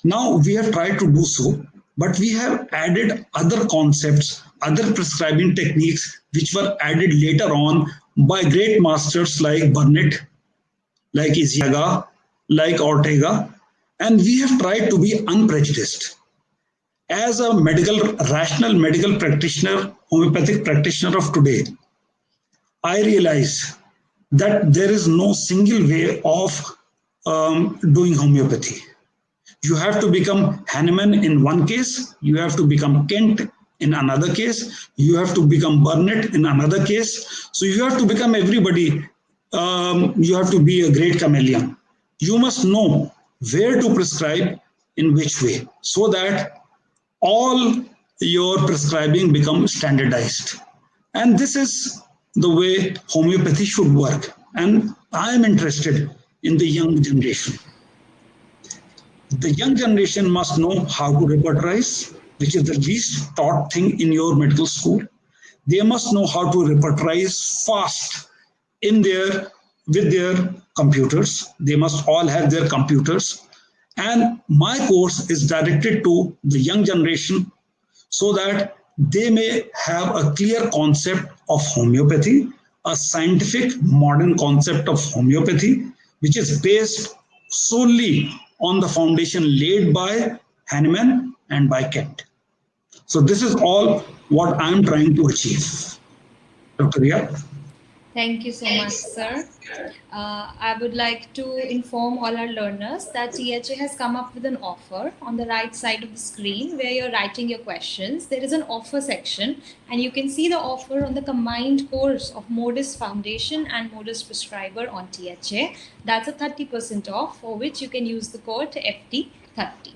[SPEAKER 2] Now we have tried to do so, but we have added other concepts, other prescribing techniques which were added later on by great masters like Burnett, like Isiaga, like Ortega, and we have tried to be unprejudiced. As a rational medical practitioner, homeopathic practitioner of today, I realize that there is no single way of doing homeopathy. You have to become Hahnemann in one case, you have to become Kent in another case, you have to become Burnett in another case. So you have to become everybody. You have to be a great chameleon. You must know where to prescribe in which way so that all your prescribing becomes standardized. And this is the way homeopathy should work. And I am interested in the young generation. The young generation must know how to repertorize, which is the least taught thing in your medical school. They must know how to repertorize fast with their computers. They must all have their computers. And my course is directed to the young generation so that they may have a clear concept of homeopathy, a scientific modern concept of homeopathy, which is based solely on the foundation laid by Hahnemann and by Kent. So this is all what I'm trying to achieve. Dr. Ria?
[SPEAKER 1] Thank you so much, sir. I would like to inform all our learners that THA has come up with an offer on the right side of the screen where you're writing your questions. There is an offer section and you can see the offer on the combined course of Modis Foundation and Modis Prescriber on THA. That's a 30% off for which you can use the code FT30.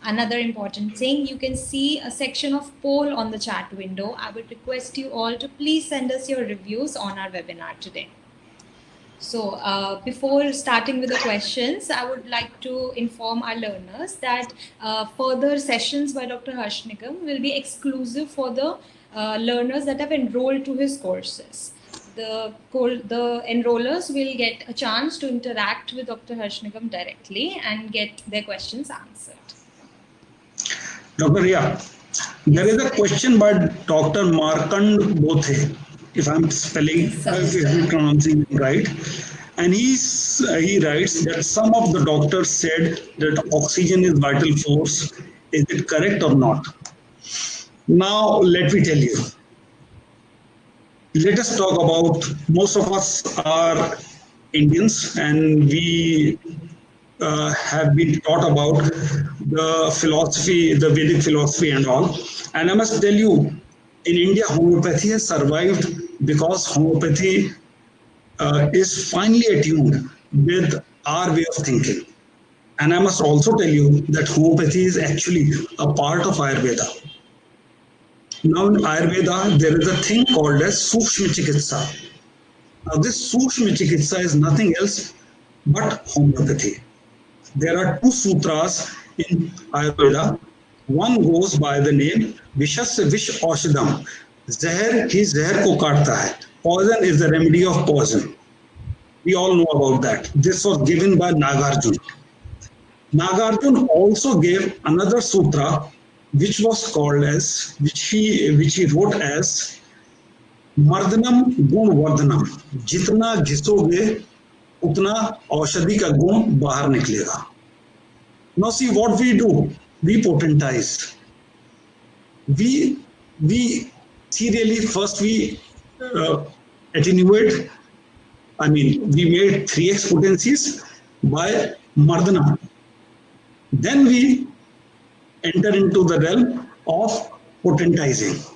[SPEAKER 1] Another important thing, you can see a section of poll on the chat window. I would request you all to please send us your reviews on our webinar today. So before starting with the questions, I would like to inform our learners that further sessions by Dr. Harsh Nigam will be exclusive for the learners that have enrolled to his courses. The enrollers will get a chance to interact with Dr. Harsh Nigam directly and get their questions answered.
[SPEAKER 2] Dr. Ria, there is a question by Dr. Markand Bothe, if I'm pronouncing it right. And he writes that some of the doctors said that oxygen is vital force. Is it correct or not? Now, let me tell you. Let us talk about, most of us are Indians and we have been taught about the philosophy, the Vedic philosophy and all. And I must tell you, in India, homeopathy has survived because homeopathy is finely attuned with our way of thinking. And I must also tell you that homeopathy is actually a part of Ayurveda. Now in Ayurveda, there is a thing called as Sukshma Chikitsa. Now this Sukshma Chikitsa is nothing else but homeopathy. There are two sutras in Ayurveda. One goes by the name Vishasya Vish Aushadam. Zahar hi zahar ko kaatta hai. Poison is the remedy of poison. We all know about that. This was given by Nagarjuna. Nagarjuna also gave another sutra which was called as, which he wrote as Mardhanam Gun Vardhanam. Jitna ghisoge utna aushadhi ka gun bahar niklega. Now see what we do. We potentize. We serially first we attenuate. I mean, we made 3x potencies by Mardhanam. Then we enter into the realm of potentizing.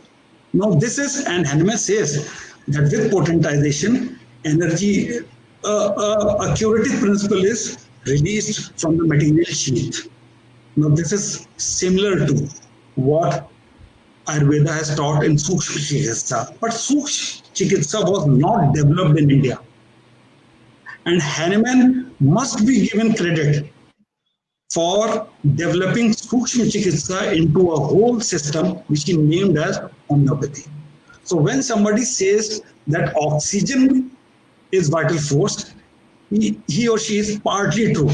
[SPEAKER 2] Now this is, and Hahnemann says that with potentization, energy, a curative principle is released from the material sheath. Now this is similar to what Ayurveda has taught in Sukshma Chikitsa. But Sukshma Chikitsa was not developed in India. And Hahnemann must be given credit for developing Sukshma Chikitsa into a whole system which he named as homeopathy. So when somebody says that oxygen is vital force, he or she is partly true.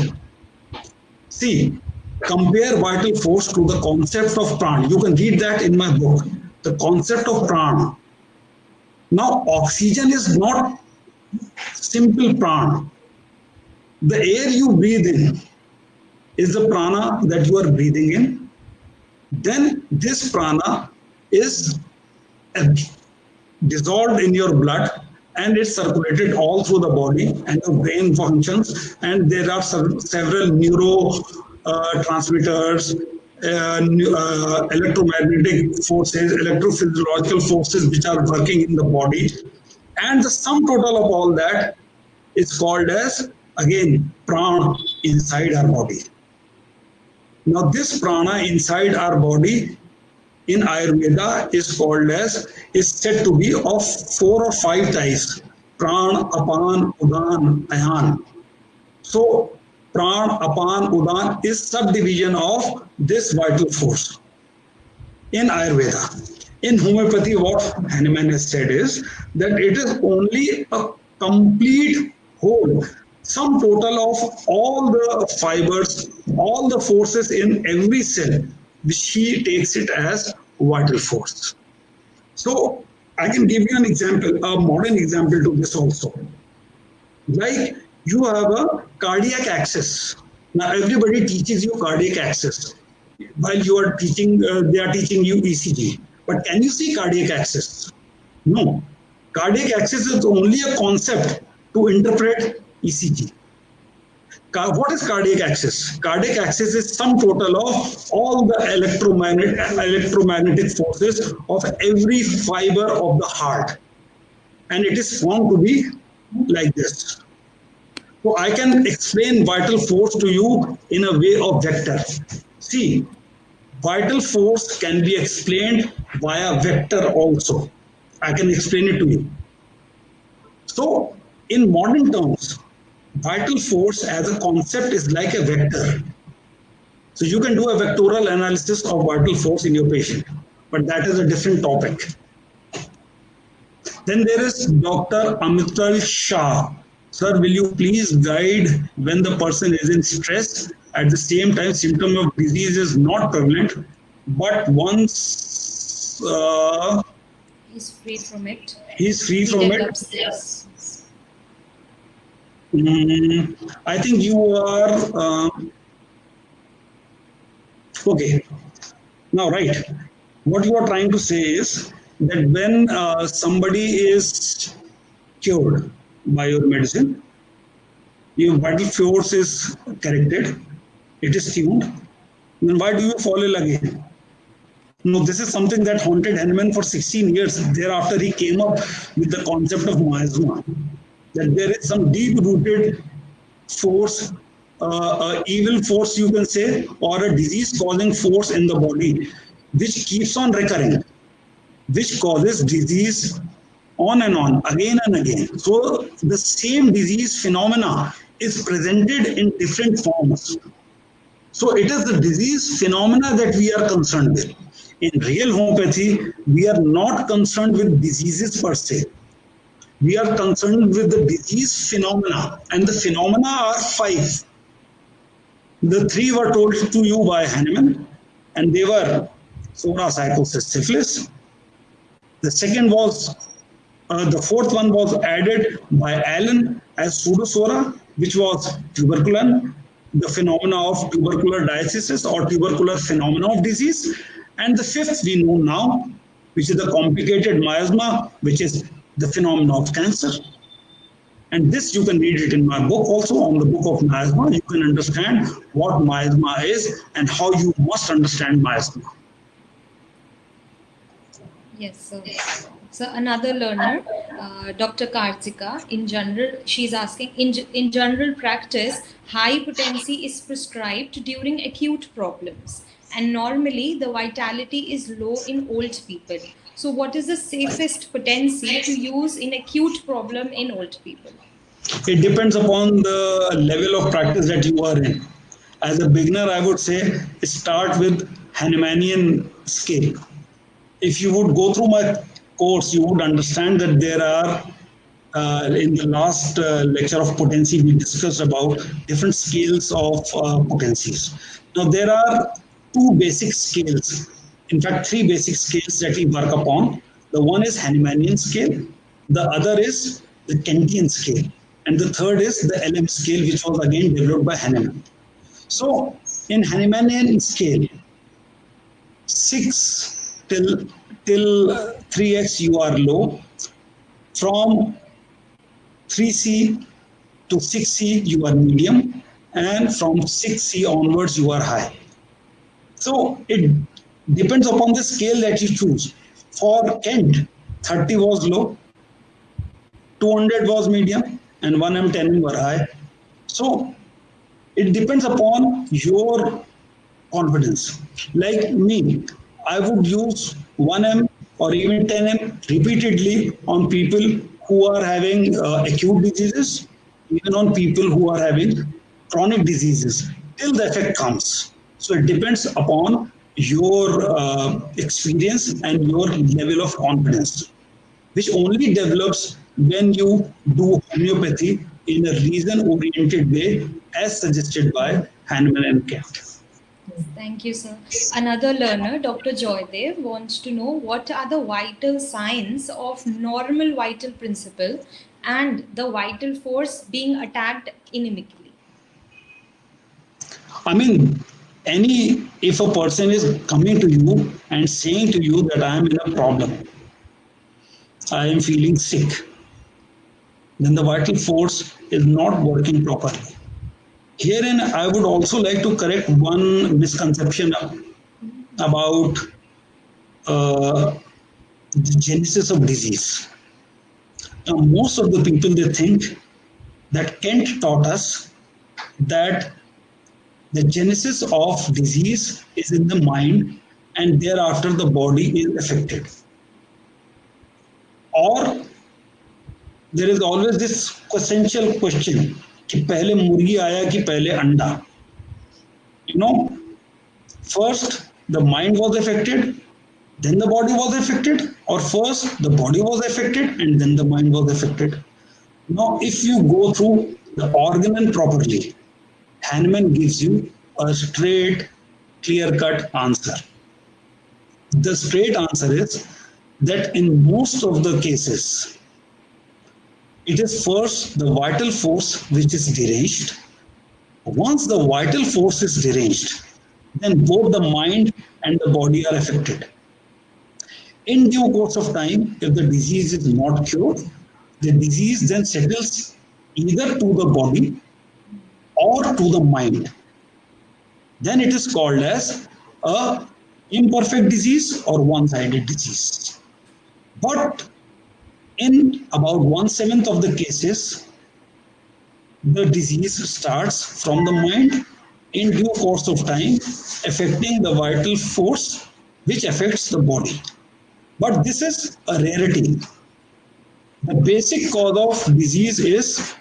[SPEAKER 2] See, compare vital force to the concept of prana. You can read that in my book, the concept of prana. Now, oxygen is not simple prana. The air you breathe in is the prana that you are breathing in. Then this prana is dissolved in your blood and it's circulated all through the body and your brain functions, and there are several neuro transmitters, electromagnetic forces, electrophysiological forces which are working in the body, and the sum total of all that is called as, again, prana inside our body. Now this prana inside our body in Ayurveda is said to be of 4 or 5 types: Pran, Apan, Udan, Ayan. So Pran, Apan, Udan is subdivision of this vital force in Ayurveda. In homeopathy, what Hahnemann has said is that it is only a complete whole, sum total of all the fibers, all the forces in every cell, which he takes it as vital force. So I can give you an example, a modern example to this also. Like you have a cardiac axis. Now everybody teaches you cardiac axis while you are teaching. They are teaching you ECG. But can you see cardiac axis? No. Cardiac axis is only a concept to interpret ECG. What is cardiac axis? Cardiac axis is sum total of all the electromagnetic forces of every fiber of the heart. And it is found to be like this. So I can explain vital force to you in a way of vector. See, vital force can be explained via vector also. I can explain it to you. So, in modern terms, vital force as a concept is like a vector. So you can do a vectorial analysis of vital force in your patient, but that is a different topic. Then there is Dr. Amital Shah. Sir, will you please guide when the person is in stress? At the same time, symptom of disease is not prevalent, but once
[SPEAKER 1] he's free from it,
[SPEAKER 2] he's free from it.
[SPEAKER 1] Stress.
[SPEAKER 2] I think you are okay. Now, right. What you are trying to say is that when somebody is cured by your medicine, your vital force is corrected, it is tuned, then why do you fall ill again? No, this is something that haunted Hahnemann for 16 years. Thereafter, he came up with the concept of miasma, that there is some deep-rooted force, evil force, you can say, or a disease-causing force in the body, which keeps on recurring, which causes disease on and on, again and again. So the same disease phenomena is presented in different forms. So it is the disease phenomena that we are concerned with. In real homeopathy, we are not concerned with diseases per se. We are concerned with the disease phenomena, and the phenomena are 5. The 3 were told to you by Hahnemann, and they were psora, psychosis, syphilis. The second was, the 4th one was added by Allen as pseudosora, which was tuberculin, the phenomena of tubercular diseases or tubercular phenomena of disease. And the 5th we know now, which is the complicated miasma, which is the phenomena of cancer. And this you can read it in my book also, on the book of miasma. You can understand what miasma is and how you must understand miasma.
[SPEAKER 1] Yes, sir. So another learner, Dr. Kartika, in general, she's asking, in general practice, high potency is prescribed during acute problems. and normally the vitality is low in old people. So, what is the safest potency to use in acute problem in old people?
[SPEAKER 2] It depends upon the level of practice that you are in. As a beginner, I would say start with Hahnemannian scale. If you would go through my course, you would understand that there are in the last lecture of potency, we discussed about different scales of potencies. Now, there are two basic scales, in fact, three basic scales that we work upon. The one is Hahnemannian scale, the other is the Kantian scale, and the third is the LM scale, which was again developed by Hahnemann. So, in Hahnemannian scale, 6 till 3x you are low, from 3C to 6C you are medium, and from 6C onwards you are high. So it depends upon the scale that you choose. For Kent, 30 was low, 200 was medium, and 1M, 10M were high. So it depends upon your confidence. Like me, I would use 1M or even 10M repeatedly on people who are having acute diseases, even on people who are having chronic diseases, till the effect comes. So it depends upon your experience and your level of confidence, which only develops when you do homeopathy in a reason-oriented way, as suggested by Hahnemann and Kent.
[SPEAKER 1] Thank you, sir. Another learner, Dr. Joydev, wants to know what are the vital signs of normal vital principle and the vital force being attacked inimically.
[SPEAKER 2] I mean, if a person is coming to you and saying to you that I am in a problem, I am feeling sick, then the vital force is not working properly. Herein, I would also like to correct one misconception about the genesis of disease. Now, most of the people, they think that Kent taught us that the genesis of disease is in the mind and thereafter the body is affected. Or there is always this essential question कि पहले मुर्गी आया कि पहले अंडा. You know, first the mind was affected, then the body was affected, or first the body was affected and then the mind was affected. Now, if you go through the organon properly, Hahnemann gives you a straight, clear-cut answer. The straight answer is that in most of the cases, it is first the vital force which is deranged. Once the vital force is deranged, then both the mind and the body are affected. In due course of time, if the disease is not cured, the disease then settles either to the body or to the mind. Then it is called as a imperfect disease or one-sided disease. But in about 1/7 of the cases, the disease starts from the mind in due course of time, affecting the vital force which affects the body. But this is a rarity. The basic cause of disease is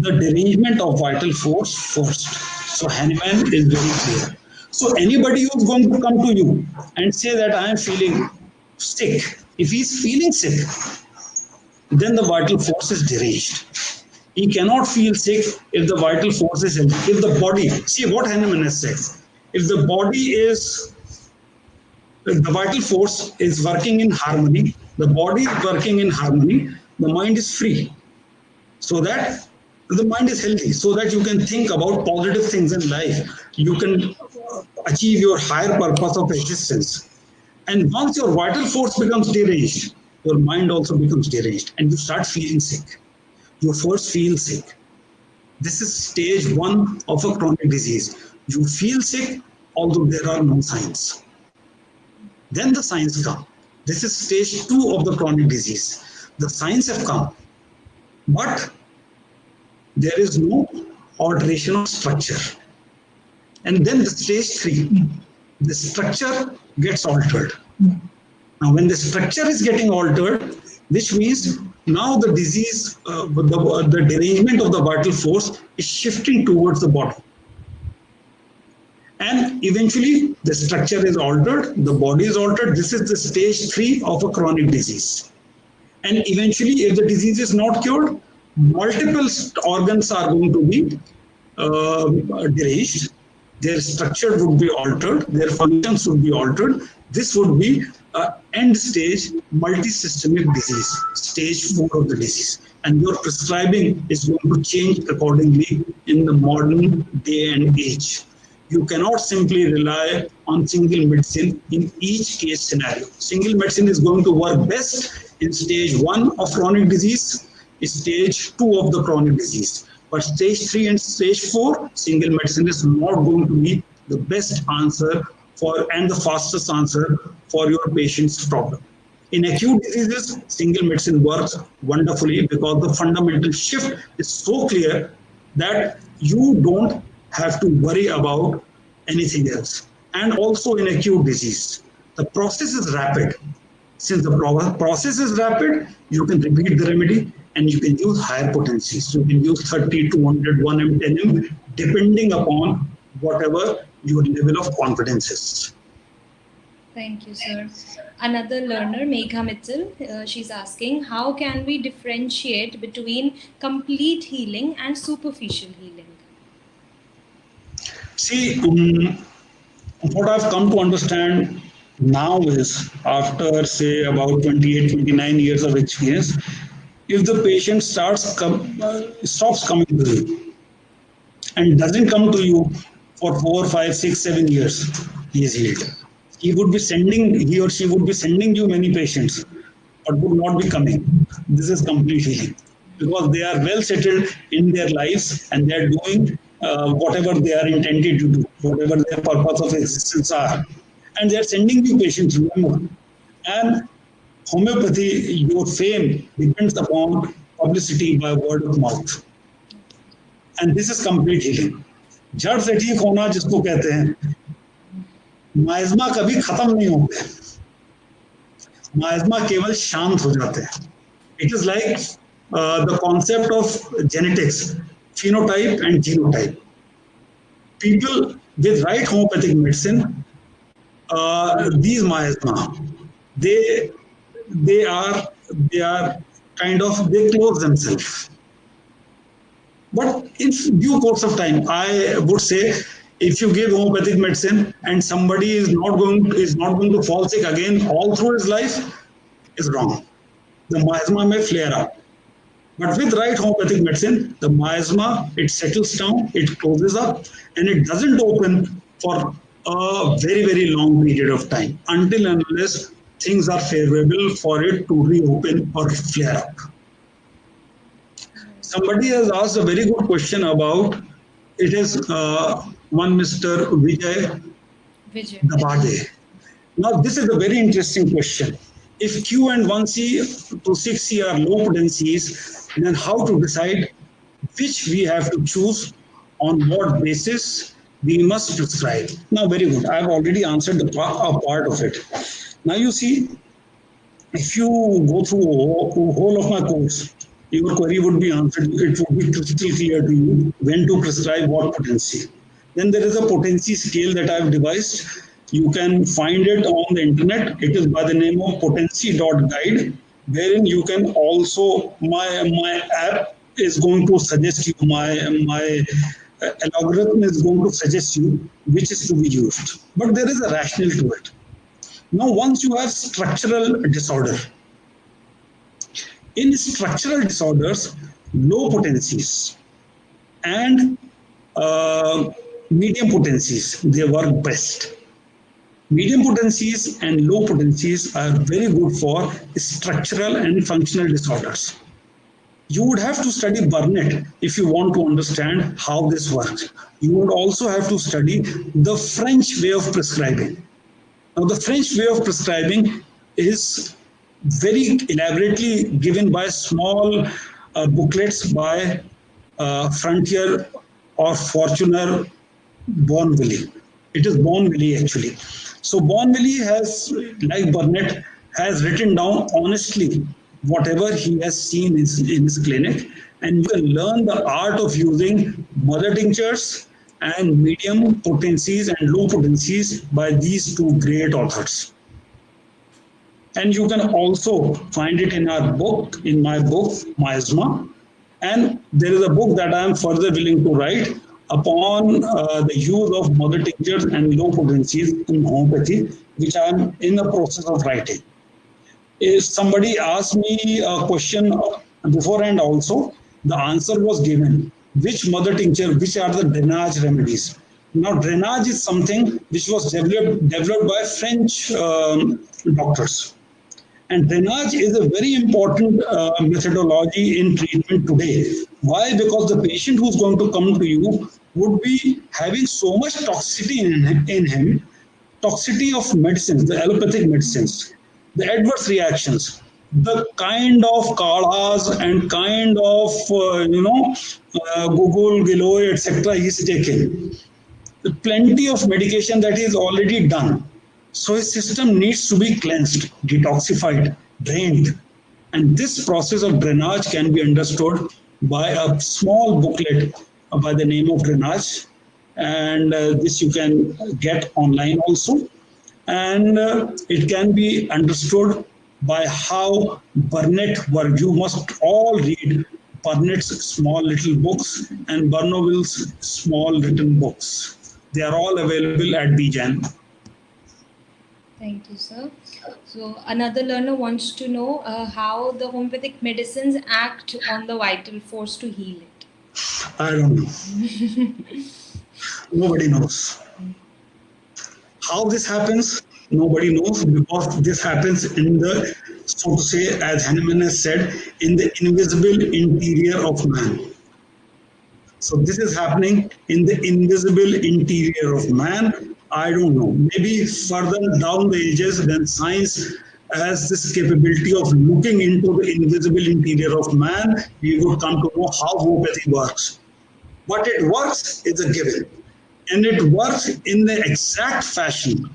[SPEAKER 2] the derangement of vital force first. So Hahnemann is very clear. So anybody who is going to come to you and say that I am feeling sick, if he is feeling sick, then the vital force is deranged. He cannot feel sick if the vital force is healthy. If the body, see what Hahnemann has said, if the body is, if the vital force is working in harmony, the body is working in harmony, the mind is free. So that the mind is healthy, so that you can think about positive things in life. You can achieve your higher purpose of existence. And once your vital force becomes deranged, your mind also becomes deranged and you start feeling sick. You first feel sick. This is stage 1 of a chronic disease. You feel sick, although there are no signs. Then the signs come. This is stage 2 of the chronic disease. The signs have come, but there is no alteration of structure. And then the stage 3. the structure gets altered. Now, when the structure is getting altered, which means now the disease, the derangement of the vital force is shifting towards the bottom. And eventually, the structure is altered, the body is altered. This is the stage 3 of a chronic disease. And eventually, if the disease is not cured, multiple organs are going to be deranged. Their structure would be altered, their functions would be altered. This would be an end stage multisystemic disease, stage 4 of the disease. And your prescribing is going to change accordingly in the modern day and age. You cannot simply rely on single medicine in each case scenario. Single medicine is going to work best in stage 1 of chronic disease, stage 2 of the chronic disease. But stage 3 and stage 4, single medicine is not going to be the best answer for and the fastest answer for your patient's problem. In acute diseases, single medicine works wonderfully because the fundamental shift is so clear that you don't have to worry about anything else. And also in acute disease, the process is rapid. Since the process is rapid, you can repeat the remedy and you can use higher potencies. So you can use 30, 200, 1M, 10M, depending upon whatever your level of confidence is.
[SPEAKER 1] Thank you, sir. Another learner, Megha Mittal, she's asking, how can we differentiate between complete healing and superficial healing?
[SPEAKER 2] See, what I've come to understand now is, after say about 28, 29 years of experience, if the patient stops coming to you and doesn't come to you for 4, 5, 6, 7 years, he is healed. He or she would be sending you many patients, but would not be coming. This is complete healing because they are well settled in their lives and they are doing whatever they are intended to do, whatever their purpose of existence are. And they are sending you patients, remember. And homeopathy, your fame depends upon publicity by word of mouth. And this is complete healing. जड़ से ठीक होना जिसको कहते हैं, माइज्मा कभी खत्म नहीं होते, माइज्मा केवल शांत हो जाते हैं. It is like the concept of genetics, phenotype and genotype. People with right homeopathic medicine, these miasma, they close themselves. But in due course of time, I would say, if you give homeopathic medicine and somebody is not going to fall sick again all through his life, is wrong. The miasma may flare up. But with right homeopathic medicine, the miasma, it settles down, it closes up, and it doesn't open for a very, very long period of time until and unless things are favorable for it to reopen or flare up. Somebody has asked a very good question about, it is one Mr. Vijay Dabade. Now, this is a very interesting question. If Q and 1C to 6C are low potencies, then how to decide which we have to choose, on what basis we must prescribe? Now, very good. I've already answered a part of it. Now, you see, if you go through the whole of my course, your query would be answered. It would be crystal clear to you when to prescribe what potency. Then there is a potency scale that I've devised. You can find it on the internet. It is by the name of potency.guide, wherein you can also, my app is going to suggest you, my algorithm is going to suggest you which is to be used. But there is a rationale to it. Now, once you have structural disorder, in structural disorders, low potencies and medium potencies, they work best. Medium potencies and low potencies are very good for structural and functional disorders. You would have to study Burnett if you want to understand how this works. You would also have to study the French way of prescribing. Now, the French way of prescribing is very elaborately given by small booklets by Frontier or Fortuner Bonvilliers. It is Bonvilliers actually. So Bonvilliers has, like Burnett, has written down honestly whatever he has seen in his clinic, and you can learn the art of using mother tinctures and medium potencies and low potencies by these two great authors. And you can also find it in our book, in my book, Miasma. And there is a book that I am further willing to write upon the use of mother tinctures and low potencies in homeopathy, which I am in the process of writing. If somebody asked me a question beforehand also, the answer was given. Which mother tincture, which are the drainage remedies? Now, drainage is something which was developed by French doctors. And drainage is a very important methodology in treatment today. Why? Because the patient who's going to come to you would be having so much toxicity in him, toxicity of medicines, the allopathic medicines, the adverse reactions, the kind of kalas and kind of, Google, Giloy, etc. he's taking, plenty of medication that is already done. So his system needs to be cleansed, detoxified, drained. And this process of drainage can be understood by a small booklet by the name of Drainage. And this you can get online also. And it can be understood by how Burnett worked. You must all read Burnett's small little books and Barnwell's small written books. They are all available at BJAN.
[SPEAKER 1] Thank you, sir. So another learner wants to know how the homeopathic medicines act on the vital force to heal it.
[SPEAKER 2] I don't know. Nobody knows. How this happens, nobody knows, because this happens in the, so to say, as Hahnemann has said, in the invisible interior of man. So this is happening in the invisible interior of man. I don't know. Maybe further down the ages, when science has this capability of looking into the invisible interior of man, we would come to know how homeopathy works. But it works is a given. And it works in the exact fashion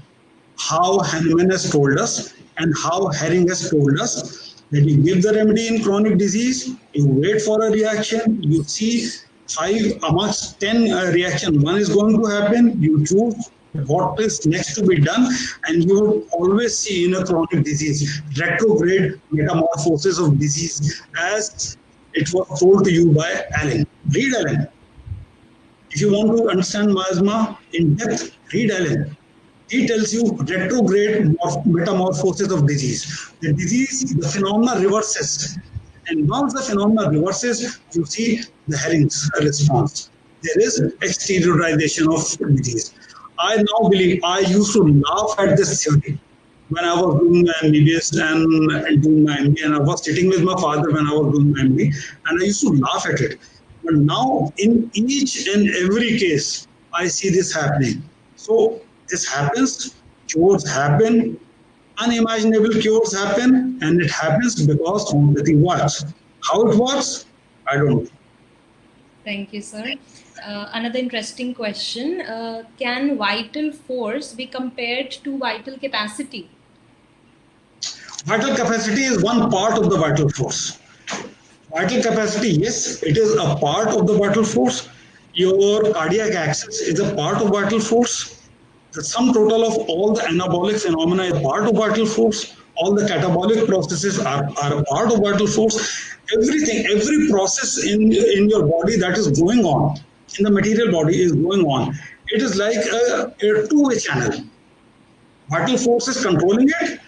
[SPEAKER 2] how Hahnemann has told us and how Hering has told us, that you give the remedy in chronic disease, you wait for a reaction, you see 5 amongst 10 reaction, one is going to happen, you choose what is next to be done, and you would always see in a chronic disease retrograde metamorphosis of disease, as it was told to you by Allen. Read Allen. If you want to understand miasma in depth, read Allen. He tells you retrograde metamorphosis of disease. The disease, the phenomena reverses. And once the phenomena reverses, you see the Hering's response. There is exteriorization of disease. I now believe, I used to laugh at this theory when I was doing my MBBS and doing my MD, and I was sitting with my father when I was doing my MD, and I used to laugh at it. But now, in each and every case, I see this happening. So this happens, cures happen, unimaginable cures happen, and it happens because homeopathy works. How it works, I don't know.
[SPEAKER 1] Thank you, sir. Another interesting question. Can vital force be compared to vital capacity?
[SPEAKER 2] Vital capacity is one part of the vital force. Vital capacity, yes, it is a part of the vital force. Your cardiac axis is a part of vital force. The sum total of all the anabolic phenomena is part of vital force. All the catabolic processes are a part of vital force. Everything, every process in your body that is going on, in the material body is going on. It is like a two-way channel. Vital force is controlling it,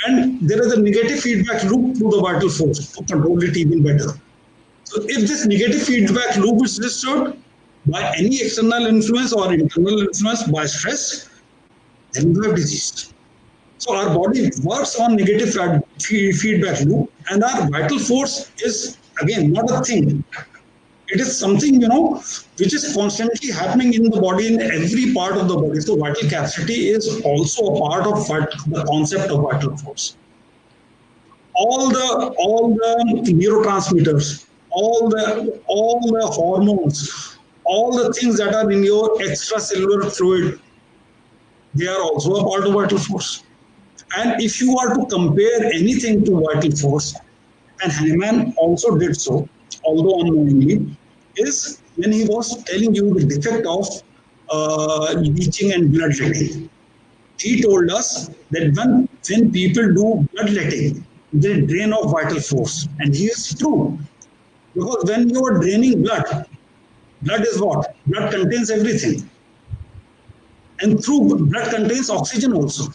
[SPEAKER 2] and there is a negative feedback loop through the vital force to control it even better. So if this negative feedback loop is disturbed by any external influence or internal influence by stress, then you have disease. So our body works on negative feedback loop, and our vital force is, again, not a thing. It is something, which is constantly happening in the body, in every part of the body. So vital capacity is also a part of the concept of vital force. All the neurotransmitters, all the hormones, all the things that are in your extracellular fluid, They are also a part of vital force. And if you are to compare anything to vital force, and Hahnemann also did so, although unknowingly, is when he was telling you the defect of leaching and bloodletting. He told us that when people do bloodletting, they drain off vital force. And he is true. Because when you are draining blood, blood is what? Blood contains everything. And through blood contains oxygen also.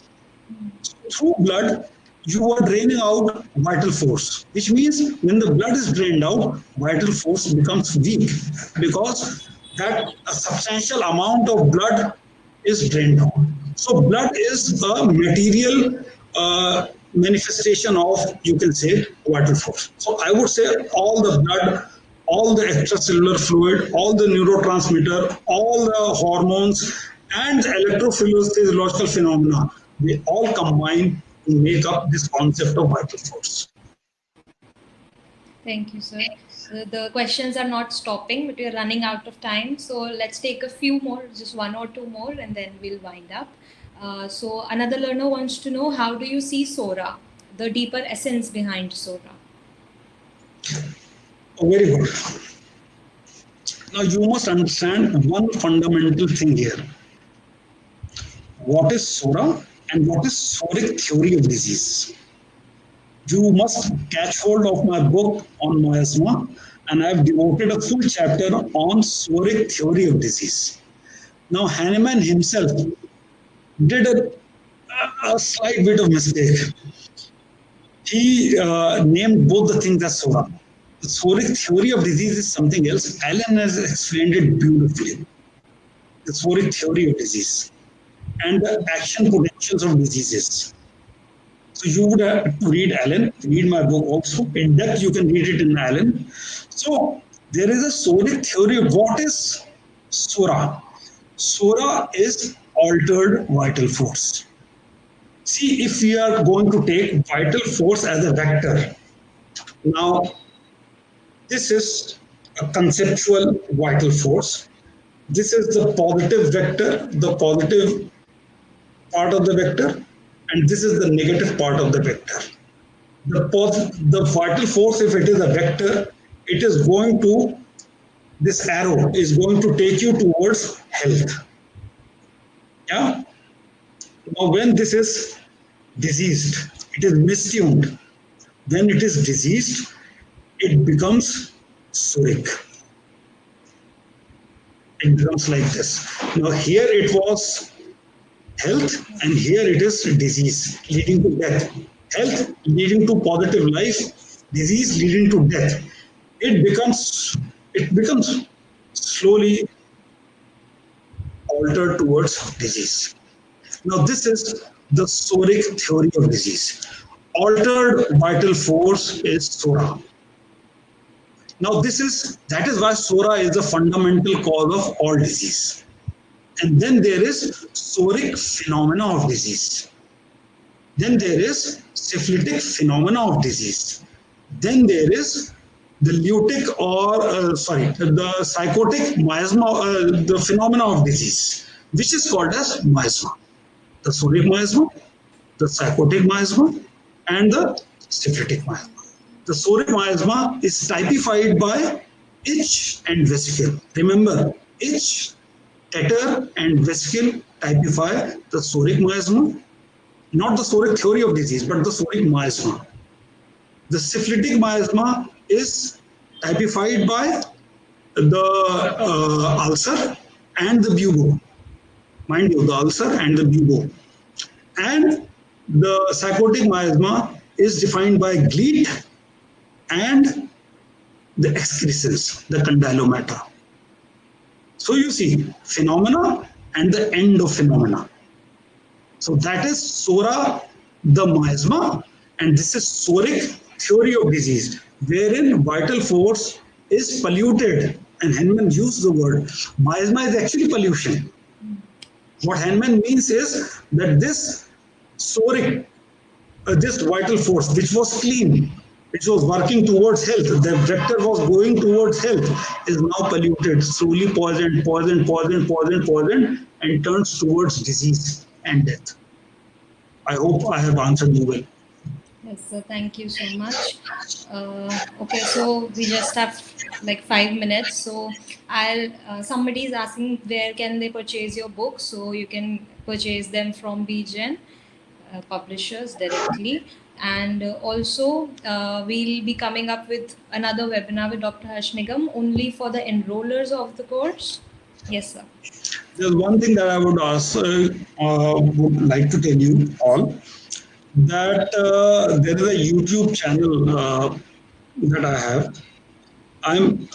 [SPEAKER 2] Through blood, you are draining out vital force, which means when the blood is drained out, vital force becomes weak because that a substantial amount of blood is drained out. So blood is a material manifestation of, you can say, vital force. So I would say all the blood, all the extracellular fluid, all the neurotransmitter, all the hormones, and electrophysiological phenomena, they all combine to make up this concept of vital force.
[SPEAKER 1] Thank you, sir. So the questions are not stopping, but we're running out of time. So let's take a few more, just one or two more, and then we'll wind up. So another learner wants to know, how do you see Sora, the deeper essence behind Sora?
[SPEAKER 2] Oh, very good. Now you must understand one fundamental thing here. What is Sora and what is Soric theory of disease? You must catch hold of my book on miasma, and I've devoted a full chapter on Soric theory of disease. Now Hahnemann himself did a slight bit of mistake. He named both the things as Sora. The Soric theory of disease is something else. Allen has explained it beautifully. The Soric theory of disease and the action potentials of diseases. So you would have to read Allen, read my book also. In depth, you can read it in Allen. So there is a Soric theory of what is Sora. Sora is altered vital force. See, if we are going to take vital force as a vector, now this is a conceptual vital force. This is the positive vector, the positive part of the vector, and this is the negative part of the vector. The vital force, if it is a vector, it is going to, this arrow is going to take you towards health. Yeah? Now when this is diseased, it is mistuned. When it is diseased, it becomes Soric. It becomes like this. Now here it was health, and here it is disease leading to death. Health leading to positive life, disease leading to death. It becomes slowly altered towards disease. Now this is the Soric theory of disease. Altered vital force is Sora. Now that is why Sora is the fundamental cause of all disease. And then there is Soric phenomena of disease. Then there is syphilitic phenomena of disease. Then there is the leutic the psychotic miasma, the phenomena of disease, which is called as miasma. The Soric miasma, the psychotic miasma, and the syphilitic miasma. The Soric miasma is typified by itch and vesicle. Remember, itch, tetter, and vesicle typify the Soric miasma, not the Soric theory of disease, but the Soric miasma. The syphilitic miasma is typified by the ulcer and the bubo. Mind you, the ulcer and the bubo. And the psychotic miasma is defined by gleat and the excrescence, the condylomata. So you see phenomena and the end of phenomena. So that is Sora, the miasma, and this is Soric theory of disease, wherein vital force is polluted. And Hahnemann used the word miasma is actually pollution. What Hahnemann means is that this Soric, this vital force, which was clean, which was working towards health, the vector was going towards health, is now polluted, slowly poisoned, and turns towards disease. and death. I hope I have answered you well.
[SPEAKER 1] Yes, sir. Thank you so much. Okay, so we just have like 5 minutes. So I'll somebody is asking where can they purchase your books. So you can purchase them from BGen publishers directly. And also, we'll be coming up with another webinar with Dr. Harsh Nigam only for the enrollers of the course. Yes, sir.
[SPEAKER 2] There's one thing that I would like to tell you all, that there is a YouTube channel that I have. I'm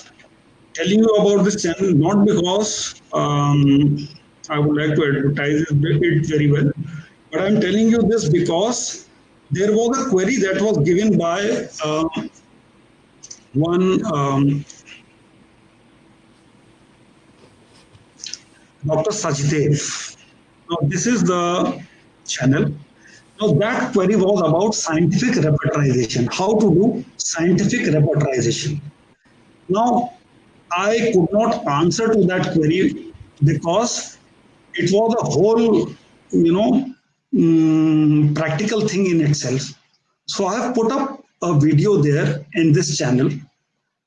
[SPEAKER 2] telling you about this channel not because I would like to advertise it very well, but I'm telling you this because there was a query that was given by one Dr. Sajdev. Now, this is the channel. Now, that query was about scientific repertorization, how to do scientific repertorization. Now, I could not answer to that query because it was a whole, practical thing in itself. So I have put up a video there in this channel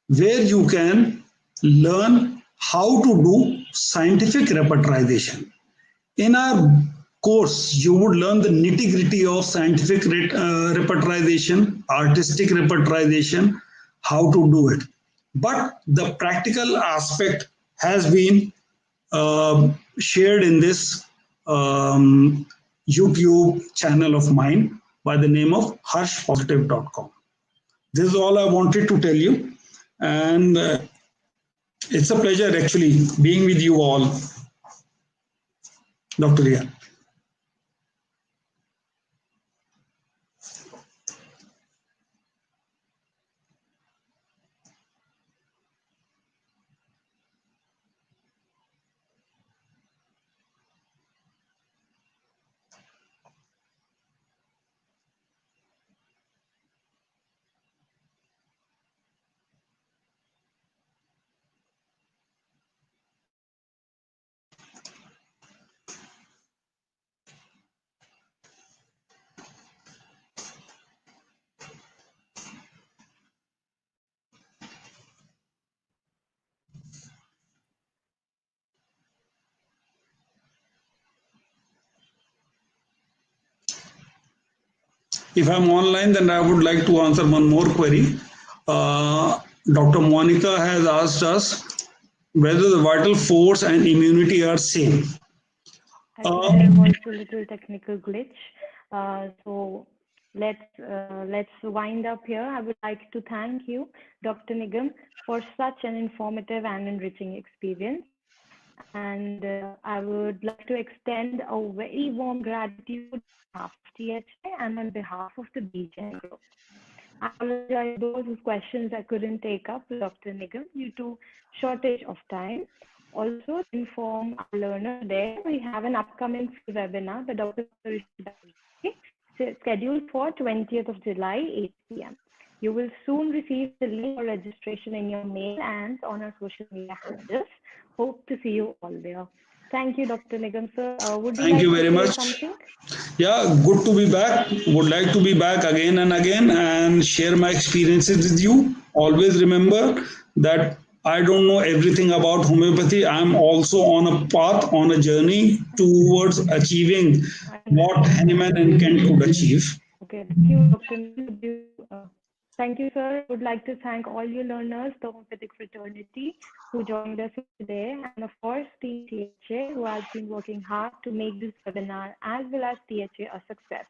[SPEAKER 2] where you can learn how to do scientific repertorization. In our course, you would learn the nitty gritty of scientific repertorization, artistic repertorization, how to do it. But the practical aspect has been shared in this YouTube channel of mine by the name of harshpositive.com. This is all I wanted to tell you. And it's a pleasure actually being with you all, Dr. Ria. If I'm online, then I would like to answer one more query. Dr. Monica has asked us whether the vital force and immunity are same.
[SPEAKER 3] I think there was a little technical glitch. So let's wind up here. I would like to thank you, Dr. Nigam, for such an informative and enriching experience. And I would like to extend a very warm gratitude on behalf of THA and on behalf of the BGen group. I apologize to those whose questions I couldn't take up with Dr. Nigam due to shortage of time. Also, to inform our learners there, we have an upcoming free webinar by Dr. scheduled for 20th of July, 8 p.m. You will soon receive the link for registration in your mail and on our social media handles. Hope to see you all there. Thank you, Dr. Nigam, sir. Would you
[SPEAKER 2] Thank
[SPEAKER 3] like
[SPEAKER 2] you
[SPEAKER 3] to
[SPEAKER 2] very
[SPEAKER 3] say
[SPEAKER 2] much.
[SPEAKER 3] something?
[SPEAKER 2] Yeah, good to be back. Would like to be back again and again and share my experiences with you. Always remember that I don't know everything about homeopathy. I'm also on a path, on a journey towards achieving what Hahnemann and Kent could achieve.
[SPEAKER 3] Okay, thank you, Dr. Nigam. Thank you, sir. I would like to thank all your learners, the homeopathic fraternity, who joined us today, and of course, Team THA, who has been working hard to make this webinar as well as THA a success.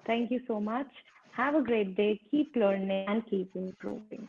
[SPEAKER 3] Thank you so much. Have a great day. Keep learning and keep improving.